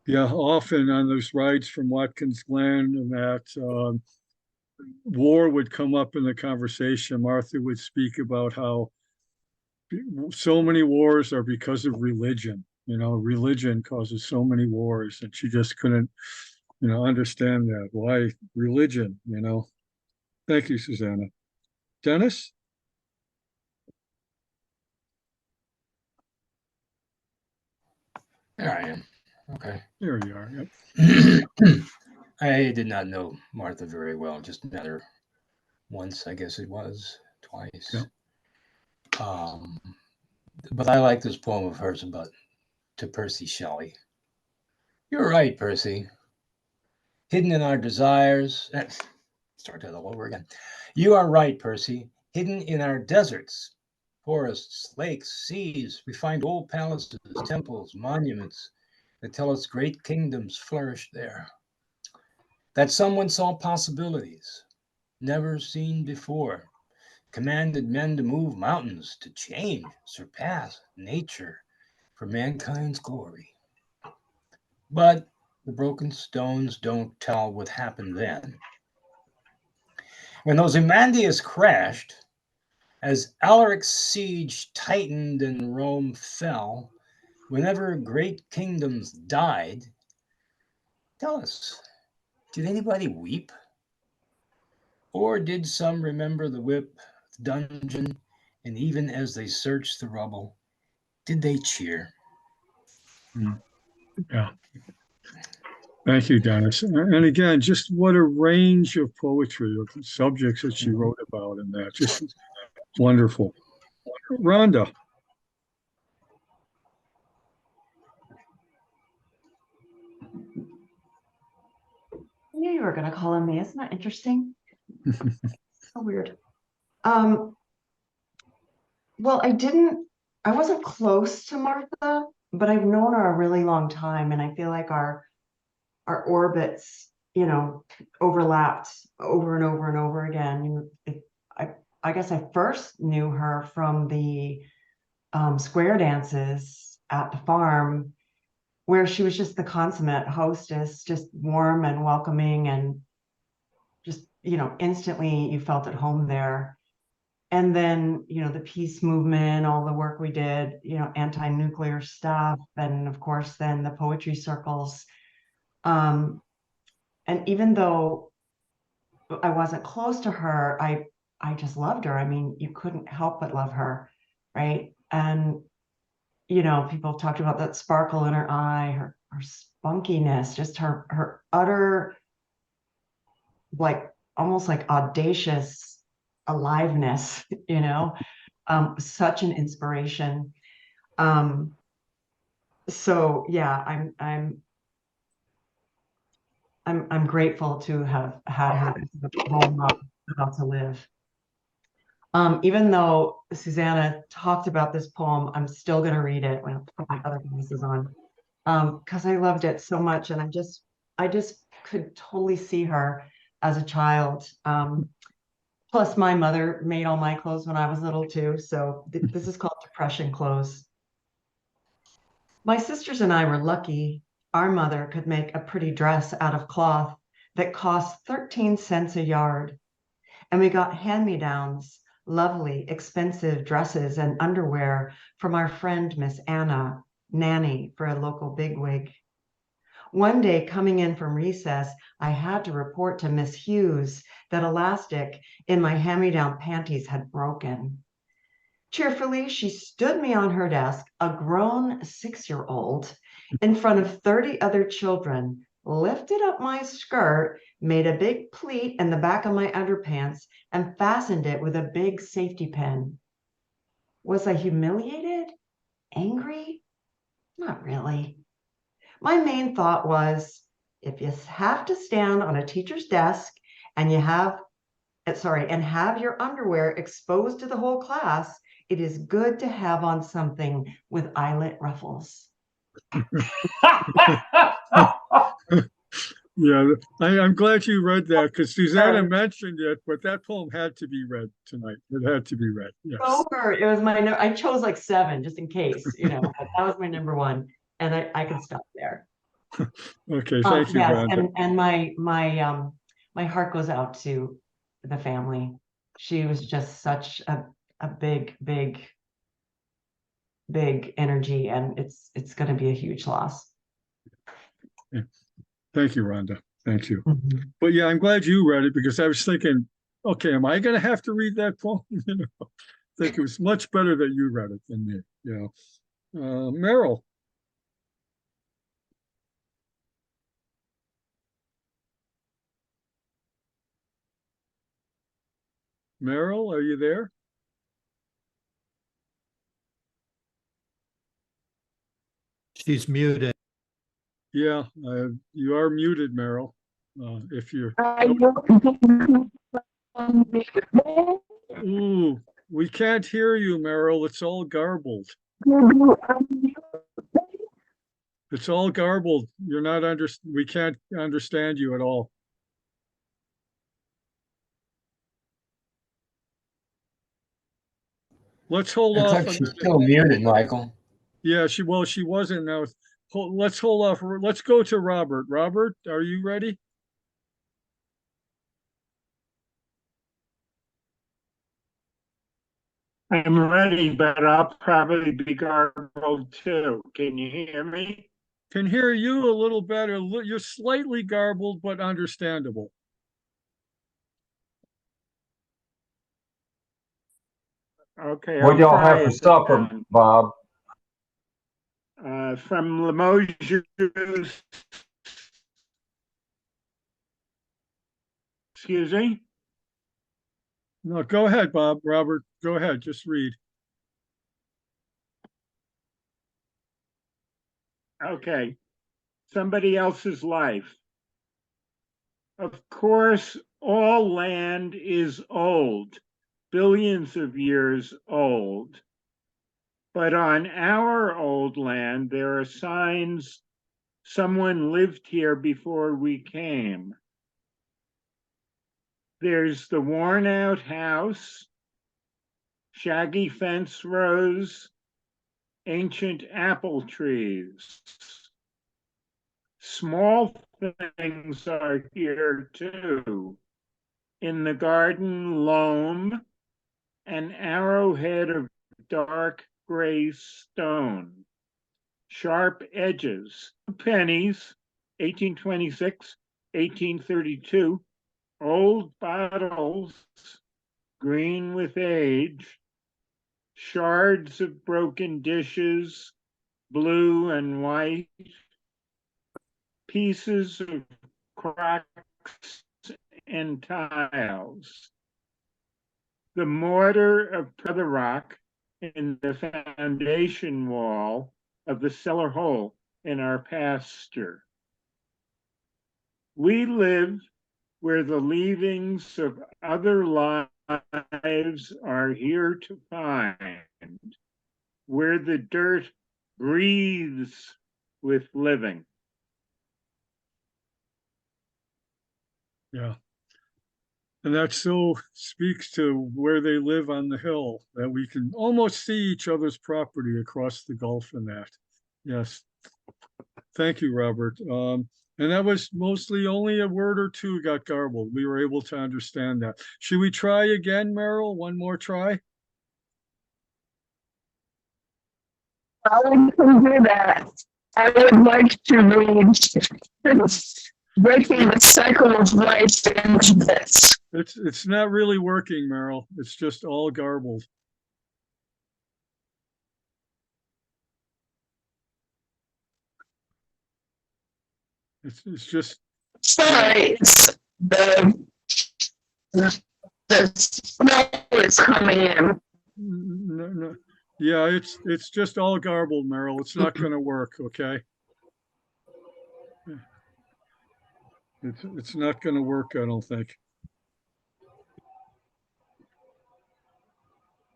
Yeah, often on those rides from Watkins Glen and that war would come up in the conversation. Martha would speak about how so many wars are because of religion. You know, religion causes so many wars, and she just couldn't, understand that. Why religion, Thank you, Susanna. Dennis? There I am. Okay. There you are. Yep. I did not know Martha very well, just met her once, I guess it was, twice. Yep. But I like this poem of hers about to Percy Shelley. You're right, Percy. Hidden in our desires. Start that all over again. You are right, Percy. Hidden in our deserts, forests, lakes, seas, we find old palaces, temples, monuments that tell us great kingdoms flourished there. That someone saw possibilities never seen before, commanded men to move mountains, to change, surpass nature for mankind's glory. But the broken stones don't tell what happened then. When Ozymandias crashed, as Alaric's siege tightened and Rome fell, whenever great kingdoms died, tell us, did anybody weep? Or did some remember the whip, the dungeon, and even as they searched the rubble, did they cheer? Yeah. Thank you, Dennis. And again, just what a range of poetry of the subjects that she wrote about in that. Just wonderful. Rhonda. I knew you were going to call on me. Isn't that interesting? So weird. Well, I wasn't close to Martha, but I've known her a really long time, and I feel like our orbits, overlapped over and over and over again. I guess I first knew her from the square dances at the farm, where she was just the consummate hostess, just warm and welcoming, and just, instantly you felt at home there. And then, the peace movement, all the work we did, anti-nuclear stuff, and of course, then the poetry circles. And even though I wasn't close to her, I just loved her. I mean, you couldn't help but love her, right? And people talked about that sparkle in her eye, her spunkiness, just her utter, like, almost like audacious aliveness, such an inspiration. So yeah, I'm grateful to have had her as the role model of how to live. Even though Susanna talked about this poem, I'm still going to read it when I put my other glasses on, because I loved it so much, and I just could totally see her as a child. Plus, my mother made all my clothes when I was little too. So this is called Depression Clothes. My sisters and I were lucky. Our mother could make a pretty dress out of cloth that cost 13 cents a yard. And we got hand-me-downs, lovely, expensive dresses and underwear from our friend Miss Anna, nanny for a local bigwig. One day, coming in from recess, I had to report to Miss Hughes that elastic in my hand-me-down panties had broken. Cheerfully, she stood me on her desk, a grown 6-year-old, in front of 30 other children, lifted up my skirt, made a big pleat in the back of my underpants, and fastened it with a big safety pin. Was I humiliated? Angry? Not really. My main thought was, if you have to stand on a teacher's desk and have your underwear exposed to the whole class, it is good to have on something with eyelet ruffles. Yeah, I'm glad you read that because Susanna mentioned it, but that poem had to be read tonight. It had to be read. Yes. Over. It was I chose like 7 just in case, that was my number 1, and I could stop there. Okay, thank you, yes, Rhonda. and my heart goes out to the family. She was just such a big energy, and it's going to be a huge loss. Yeah. Thank you, Rhonda. Thank you. But yeah, I'm glad you read it because I was thinking, okay, am I going to have to read that poem? I think it was much better that you read it than me. Meryl. Meryl, are you there? She's muted. Yeah, you are muted, Meryl. If you're. Ooh, we can't hear you, Meryl. It's all garbled. It's all garbled. You're not we can't understand you at all. Let's hold Looks off like a she's minute. still muted, Michael. Yeah, she wasn't now. Let's hold off. Let's go to Robert. Robert, are you ready? I'm ready, but I'll probably be garbled too. Can you hear me? Can hear you a little better. You're slightly garbled, but understandable. Okay, What I'll y'all try have for it supper, then. Bob? From Limoges. Excuse me? No, go ahead, Bob. Robert, go ahead. Just read. Okay. Somebody else's life. Of course, all land is old, billions of years old. But on our old land, there are signs someone lived here before we came. There's the worn out house, shaggy fence rows, ancient apple trees. Small things are here too. In the garden, loam, an arrowhead of dark gray stone, sharp edges, pennies, 1826, 1832, old bottles, green with age, shards of broken dishes, blue and white, pieces of cracks and tiles. The mortar of the rock in the foundation wall of the cellar hole in our pasture. We live where the leavings of other lives are here to find, where the dirt breathes with living. Yeah. And that so speaks to where they live on the hill, that we can almost see each other's property across the gulf in that. Yes. Thank you, Robert. And that was mostly only a word or two got garbled. We were able to understand that. Should we try again, Merrill? One more try? I can do that. I would like to read Breaking the Cycle of Life into this. It's not really working, Merrill. It's just all garbled. It's just sorry. It's the snow is coming in. no. Yeah, it's just all garbled, Merrill. It's not going to work, okay? It's not going to work, I don't think.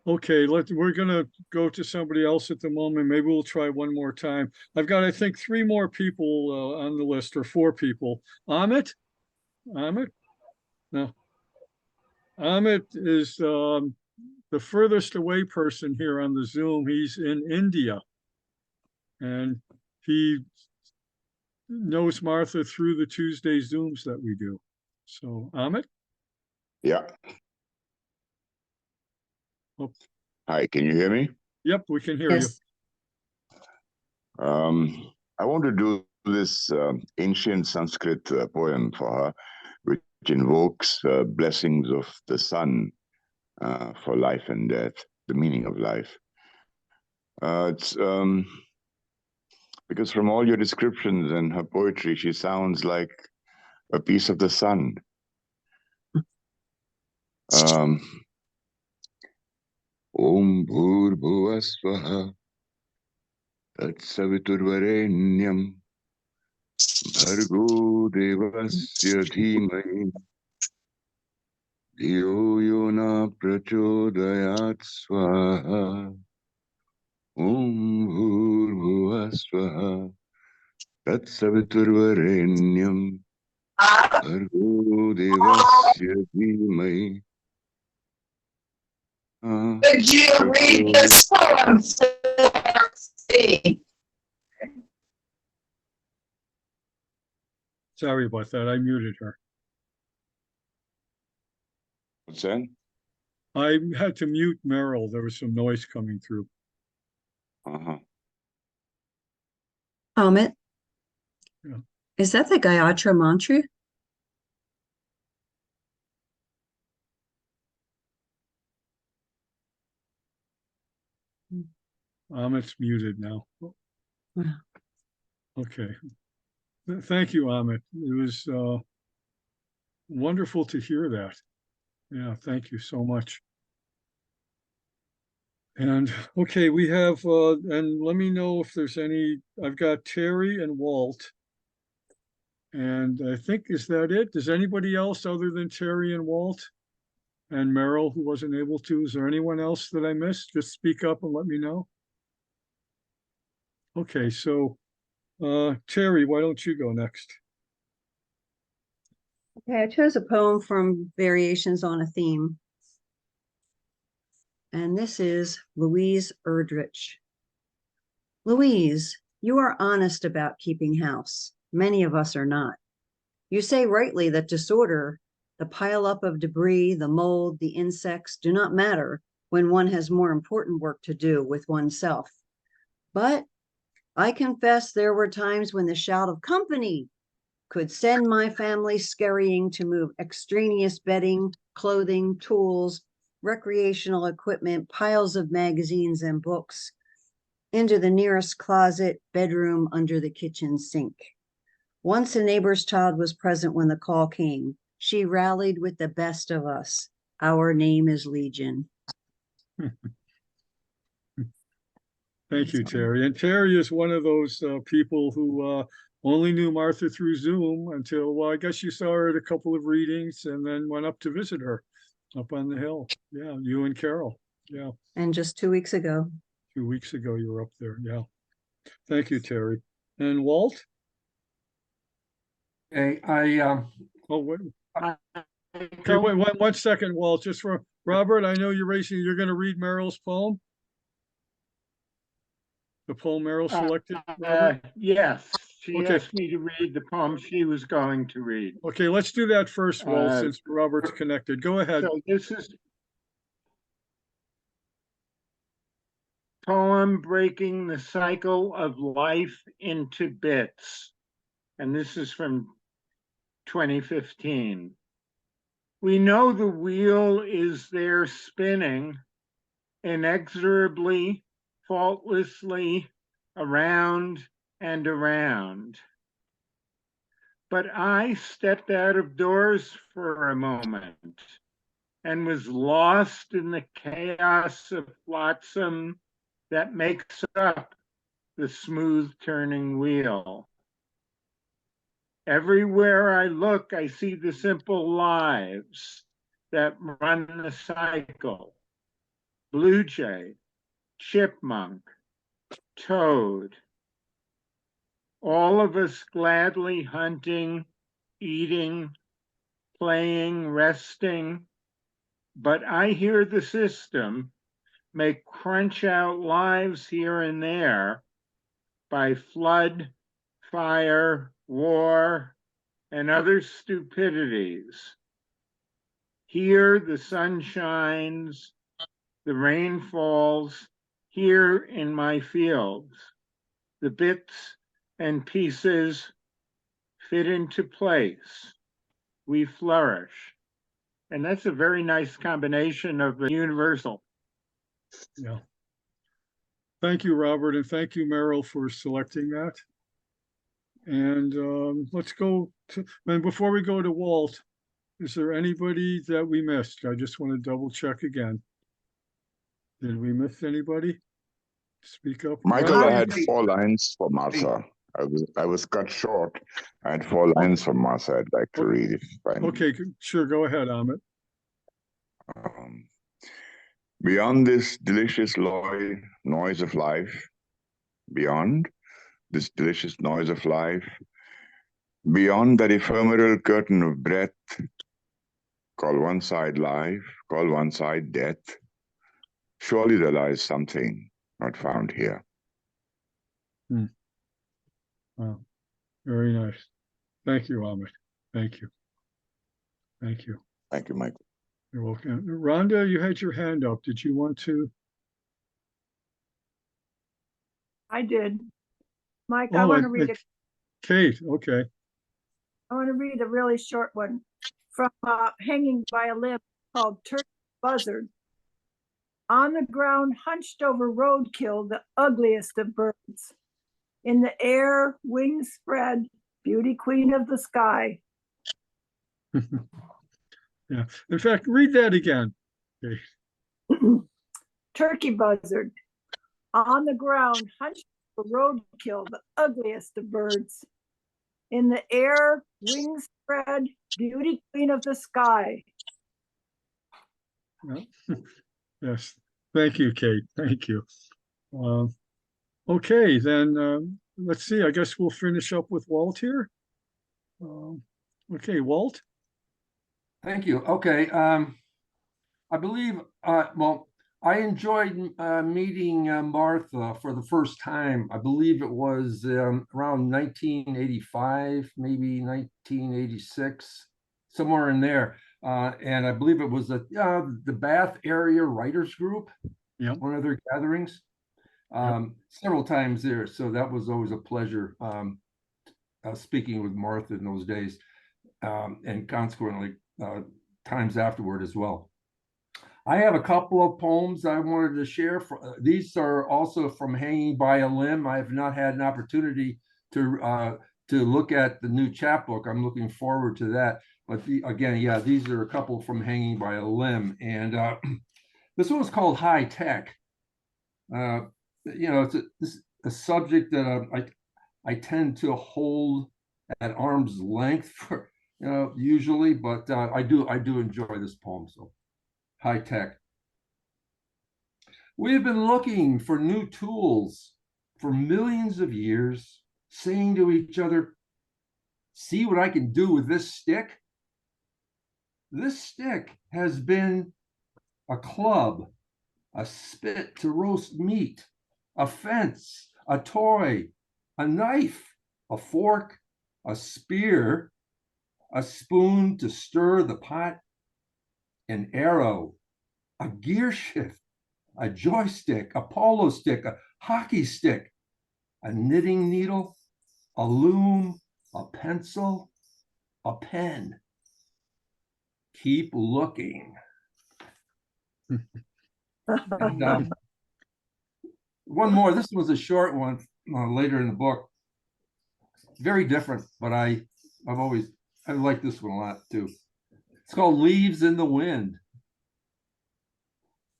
Okay, we're going to go to somebody else at the moment. Maybe we'll try one more time. I've got, I think, 3 more people on the list, or 4 people. Amit? Amit? No. Amit is the furthest away person here on the Zoom. He's in India. And he knows Martha through the Tuesday Zooms that we do. So, Amit? Yeah. Oh. Hi, can you hear me? Yep, we can hear you. I want to do this ancient Sanskrit poem for her, which invokes blessings of the sun for life and death, the meaning of life. It's because from all your descriptions and her poetry, she sounds like a piece of the sun. Om Bhur Swaha Tat Saviturvarenyam Bhargo Devasya Dhimai Dhiyo Yona Prachodayat Swaha Om Bhur Swaha Tat Saviturvarenyam Bhargo Devasya Dhimai. Could you read this poem so I see? Sorry about that. I muted her. What's that? I had to mute Merrill. There was some noise coming through. Amit, Yeah. is that the Gayatri mantra? Amit's muted now. Wow. Okay. Thank you, Amit. It was wonderful to hear that. Yeah, thank you so much. And okay, we have, and let me know if there's any, I've got Terry and Walt. And I think, is that it? Does anybody else other than Terry and Walt and Merrill who wasn't able to? Is there anyone else that I missed? Just speak up and let me know. Okay, so Terry, why don't you go next? Okay, I chose a poem from Variations on a Theme. And this is Louise Erdrich. Louise, you are honest about keeping house. Many of us are not. You say rightly that disorder, the pileup of debris, the mold, the insects do not matter when one has more important work to do with oneself. But I confess there were times when the shout of company could send my family scurrying to move extraneous bedding, clothing, tools, recreational equipment, piles of magazines and books into the nearest closet, bedroom, under the kitchen sink. Once a neighbor's child was present when the call came. She rallied with the best of us. Our name is Legion. Thank you, Terry. And Terry is one of those people who only knew Martha through Zoom until, well, I guess you saw her at a couple of readings and then went up to visit her up on the hill. Yeah, you and Carol. Yeah. And just 2 weeks ago. 2 weeks ago, you were up there. Yeah. Thank you, Terry. And Walt? Okay, Oh, wait. Okay, wait, 1 second, Walt. Just for Robert, I know you're going to read Meryl's poem. The poem Meryl selected, Robert? Yes, she Okay. asked me to read the poem she was going to read. Okay, let's do that first, Walt, since Robert's connected. Go ahead. So this is poem breaking the cycle of life into bits. And this is from 2015. We know the wheel is there spinning inexorably, faultlessly, around and around. But I stepped out of doors for a moment and was lost in the chaos of flotsam that makes up the smooth turning wheel. Everywhere I look, I see the simple lives that run the cycle. Blue jay, chipmunk, toad. All of us gladly hunting, eating, playing, resting. But I hear the system make crunch out lives here and there by flood, fire, war, and other stupidities. Here the sun shines, the rain falls, here in my fields. The bits and pieces fit into place. We flourish. And that's a very nice combination of the universal. Yeah. Thank you, Robert, and thank you, Meryl, for selecting that. And let's go to, and before we go to Walt, is there anybody that we missed? I just want to double check again. Did we miss anybody? Speak up. Michael, I had 4 lines for Martha. I was cut short. I had 4 lines for Martha I'd like to read if I may. Okay, sure, go ahead, Amit. Beyond this delicious noise of life, beyond this delicious noise of life, beyond that ephemeral curtain of breath, call one side life, call one side death, surely there lies something not found here. Wow, very nice. Thank you, Amit. Thank you. Thank you. Thank you, Michael. You're welcome. Rhonda, you had your hand up. Did you want to? I did. Mike, I want to read it. Kate, okay. I want to read a really short one from Hanging by a Limb called Turkey Buzzard. On the ground, hunched over roadkill, the ugliest of birds. In the air, wings spread, beauty queen of the sky. Yeah. In fact, read that again. Okay. Turkey buzzard. On the ground, hunched over roadkill, the ugliest of birds. In the air, wings spread, beauty queen of the sky. Yeah. Yes. Thank you, Kate. Thank you. Okay, then let's see. I guess we'll finish up with Walt here. Okay, Walt. Thank you. Okay. I believe, well, I enjoyed meeting Martha for the first time. I believe it was around 1985, maybe 1986, somewhere in there. And I believe it was the Bath Area Writers Group, one of their gatherings, several times there. So that was always a pleasure speaking with Martha in those days, and consequently times afterward as well. I have a couple of poems I wanted to share. These are also from Hanging by a Limb. I have not had an opportunity to look at the new chapbook. I'm looking forward to that. But again, yeah, these are a couple from Hanging by a Limb. And this one was called High Tech. It's a subject that I tend to hold at arm's length for, usually, but I do enjoy this poem. So, High Tech. We have been looking for new tools for millions of years, saying to each other, see what I can do with this stick? This stick has been a club, a spit to roast meat, a fence, a toy, a knife, a fork, a spear, a spoon to stir the pot, an arrow, a gear shift, a joystick, a polo stick, a hockey stick, a knitting needle, a loom, a pencil, a pen. Keep looking. And, one more. This was a short one later in the book. Very different, but I like this one a lot too. It's called Leaves in the Wind.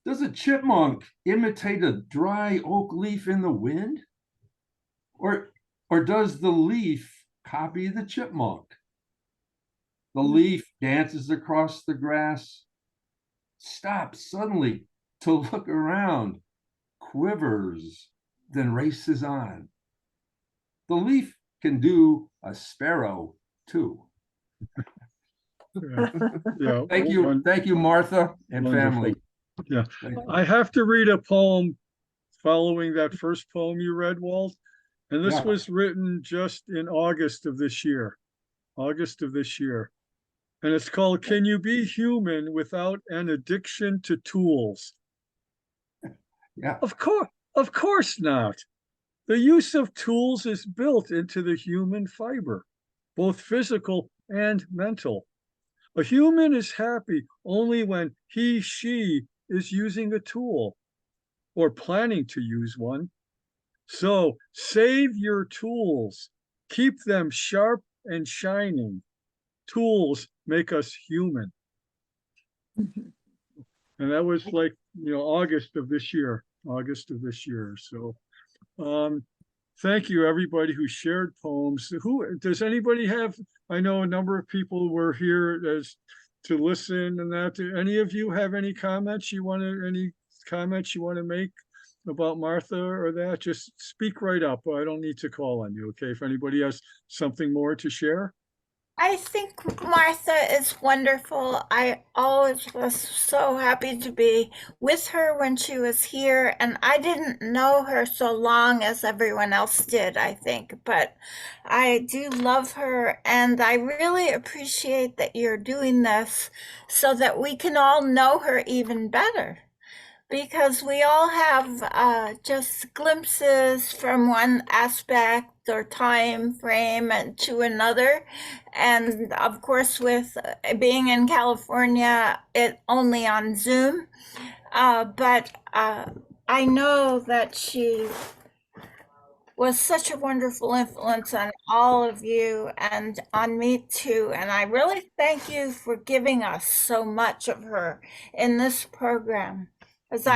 Does a chipmunk imitate a dry oak leaf in the wind? Or does the leaf copy the chipmunk? The leaf dances across the grass, stops suddenly to look around, quivers, then races on. The leaf can do a sparrow too. Yeah. Thank you, Martha and Wonderful. family. Yeah, I have to read a poem following that first poem you read, Walt. And this was written just in August of this year. And it's called Can You Be Human Without an Addiction to Tools? Yeah. Of course not. The use of tools is built into the human fiber, both physical and mental. A human is happy only when she is using a tool or planning to use one. So save your tools, keep them sharp and shining. Tools make us human. And that was like, August of this year. So thank you, everybody who shared poems. Does anybody have, I know a number of people were here to listen and that. Do any of you have any comments you want to make about Martha or that? Just speak right up. I don't need to call on you, okay? If anybody has something more to share. I think Martha is wonderful. I always was so happy to be with her when she was here, and I didn't know her so long as everyone else did, I think, but I do love her, and I really appreciate that you're doing this so that we can all know her even better. Because we all have just glimpses from one aspect or time frame to another. And of course, with being in California, it only on Zoom. But I know that she was such a wonderful influence on all of you and on me too. And I really thank you for giving us so much of her in this program. Because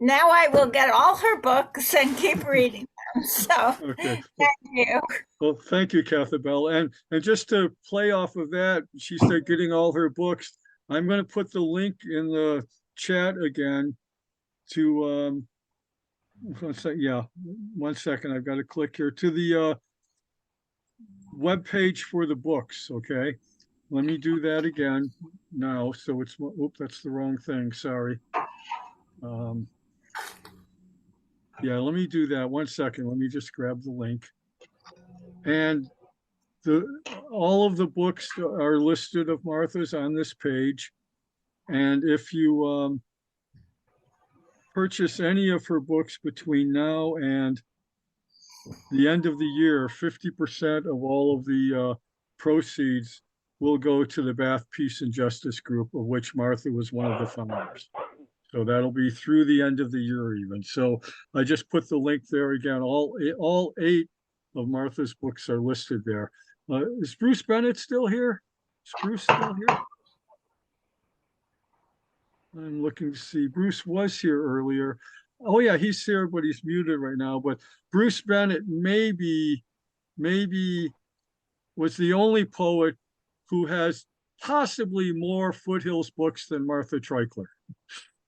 now I will get all her books and keep reading them. So Okay. thank you. Well, thank you, Cathabelle. And just to play off of that, she said getting all her books. I'm going to put the link in the chat again to one second. I've got to click here to the web page for the books. Okay. Let me do that again now. So it's, that's the wrong thing. Sorry. Yeah, let me do that. One second. Let me just grab the link. And all of the books are listed of Martha's on this page. And if you purchase any of her books between now and the end of the year, 50% of all of the proceeds will go to the Bath Peace and Justice Group, of which Martha was one of the founders. So that'll be through the end of the year even. So I just put the link there again. All 8 of Martha's books are listed there. Is Bruce Bennett still here? Is Bruce still here? I'm looking to see. Bruce was here earlier. Oh yeah, he's here, but he's muted right now. But Bruce Bennett maybe was the only poet who has possibly more Foothills books than Martha Treichler.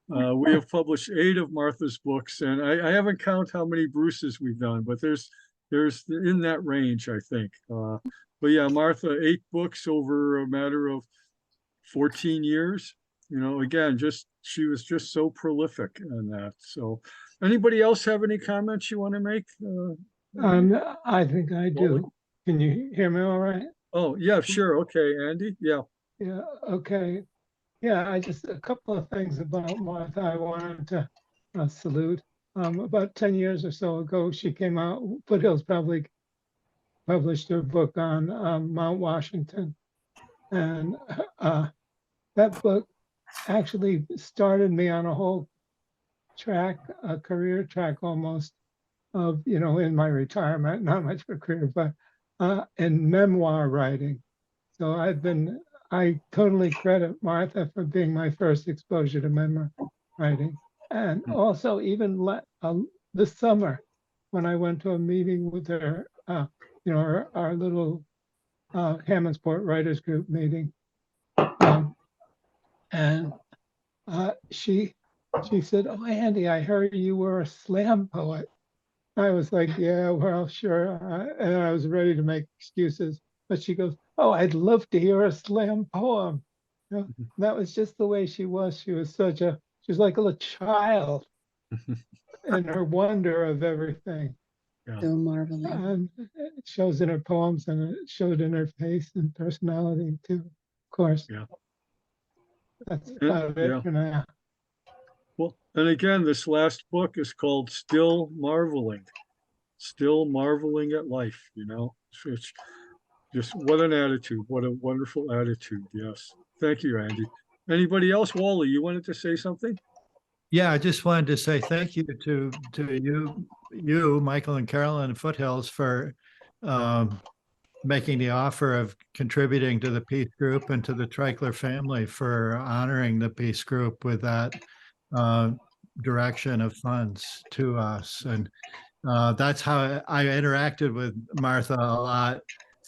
We have published 8 of Martha's books, and I haven't counted how many Bruce's we've done, but there's in that range, I think. But yeah, Martha, 8 books over a matter of 14 years. You know, again, she was just so prolific in that. So, anybody else have any comments you want to make? I think I Wally? do. Can you hear me all right? Oh, yeah, sure. Okay, Andy. Yeah. Yeah, okay. Yeah, I just, a couple of things about Martha I wanted to salute. About 10 years or so ago, she came out, Foothills probably published her book on Mount Washington. And that book actually started me on a whole track, a career track almost of, you know, in my retirement, not much of a career, but in memoir writing. So I totally credit Martha for being my first exposure to memoir writing. And also even this summer, when I went to a meeting with her, you know, our little Hammondsport Writers Group meeting, and she said, "Oh, Andy, I heard you were a slam poet." I was like, "Yeah, well, sure," and I was ready to make excuses. But she goes, "Oh, I'd love to hear a slam poem." You know, that was just the way she was. She was she was like a little child in her wonder of everything. Yeah. So marveling. And it shows in her poems, and it showed in her face and personality too, of course. Yeah. That's about it Yeah. for now. Well, and again, this last book is called Still Marveling at life, you know. It's just what an attitude, what a wonderful attitude. Yes. Thank you, Andy. Anybody else? Wally, you wanted to say something? Yeah, I just wanted to say thank you to you, Michael and Carolyn Foothills for making the offer of contributing to the Peace Group and to the Treichler family for honoring the Peace Group with that direction of funds to us. And that's how I interacted with Martha a lot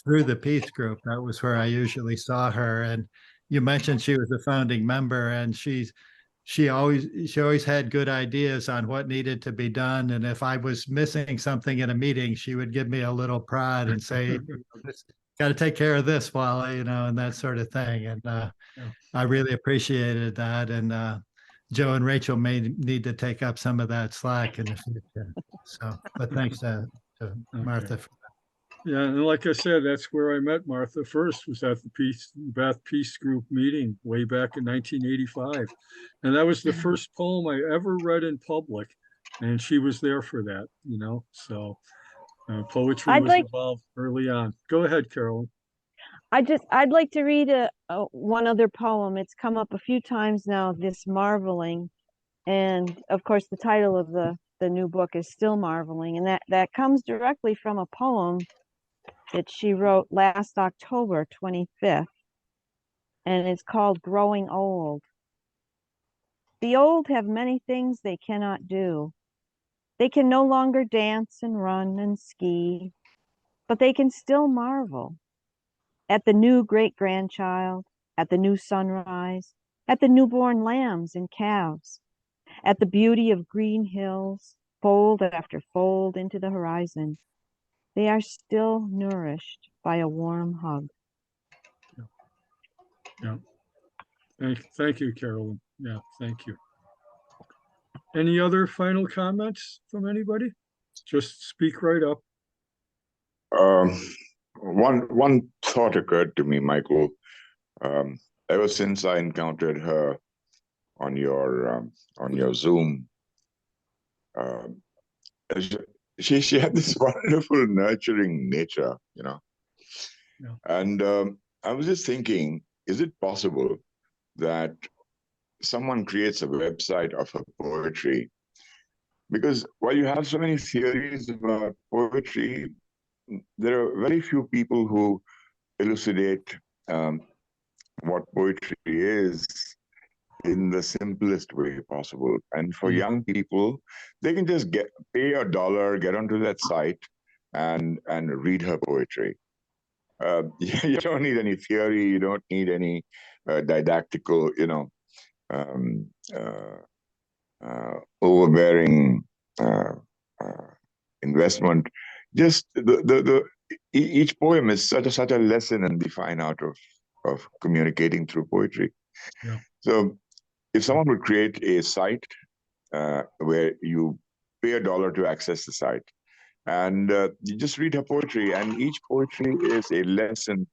through the Peace Group. That was where I usually saw her. And you mentioned she was a founding member, and she always had good ideas on what needed to be done. And if I was missing something in a meeting, she would give me a little prod and say, got to take care of this, Wally, you know, and that sort of thing. And I really appreciated that. And Joe and Rachel may need to take up some of that slack in the future. So, but thanks to Martha for Yeah, and like I said, that's where I met Martha first, was at the Bath Peace Group meeting way back in 1985. And that was the first poem I ever read in public. And she was there for that, you know. So poetry was involved early on. Go ahead, Carolyn. I'd like to read one other poem. It's come up a few times now, this marveling. And of course, the title of the new book is Still Marveling. And that comes directly from a poem that she wrote last October 25th. And it's called Growing Old. The old have many things they cannot do. They can no longer dance and run and ski, but they can still marvel at the new great-grandchild, at the new sunrise, at the newborn lambs and calves, at the beauty of green hills, fold after fold into the horizon. They are still nourished by a warm hug. Yeah. Thank you, Carolyn. Yeah, thank you. Any other final comments from anybody? Just speak right up. One thought occurred to me, Michael. Ever since I encountered her on your Zoom, she had this wonderful nurturing nature, you know. Yeah. And I was just thinking, is it possible that someone creates a website of her poetry? Because while you have so many theories about poetry, there are very few people who elucidate what poetry is in the simplest way possible. And for young people, they can just pay $1, get onto that site, and read her poetry. You don't need any theory. You don't need any didactical, um, overbearing investment. Just each poem is such a lesson in the fine art of communicating through poetry. Yeah. So if someone would create a site where you pay $1 to access the site, and you just read her poetry, and each poetry is a lesson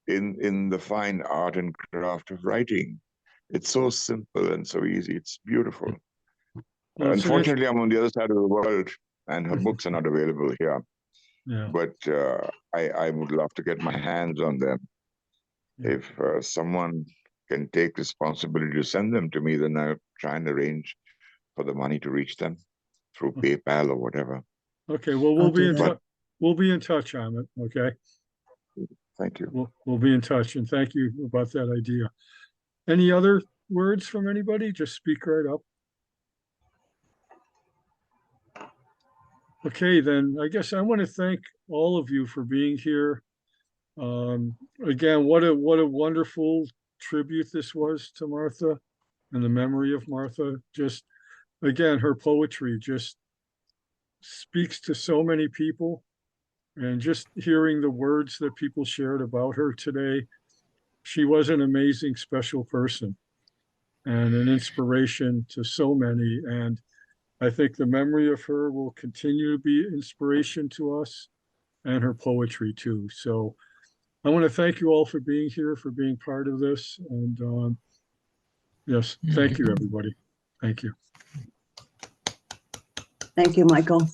in the fine art and craft of writing. It's so simple and so easy. It's beautiful. Well, Unfortunately, I'm on the other side of the world, and her books are not available here. Yeah. But I would love to get my hands on them. Yeah. If someone can take responsibility to send them to me, then I'll try and arrange for the money to reach them through PayPal or whatever. Okay, well, I'll do that. we'll be in touch on it, okay? Thank you. We'll be in touch, and thank you about that idea. Any other words from anybody? Just speak right up. Okay, then I guess I want to thank all of you for being here. Again, what a wonderful tribute this was to Martha and the memory of Martha. Just again, her poetry just speaks to so many people, and just hearing the words that people shared about her today, she was an amazing, special person and an inspiration to so many. And I think the memory of her will continue to be inspiration to us, and her poetry too. So I want to thank you all for being here, for being part of this. And yes, thank you, everybody. Thank you. Thank you, Michael.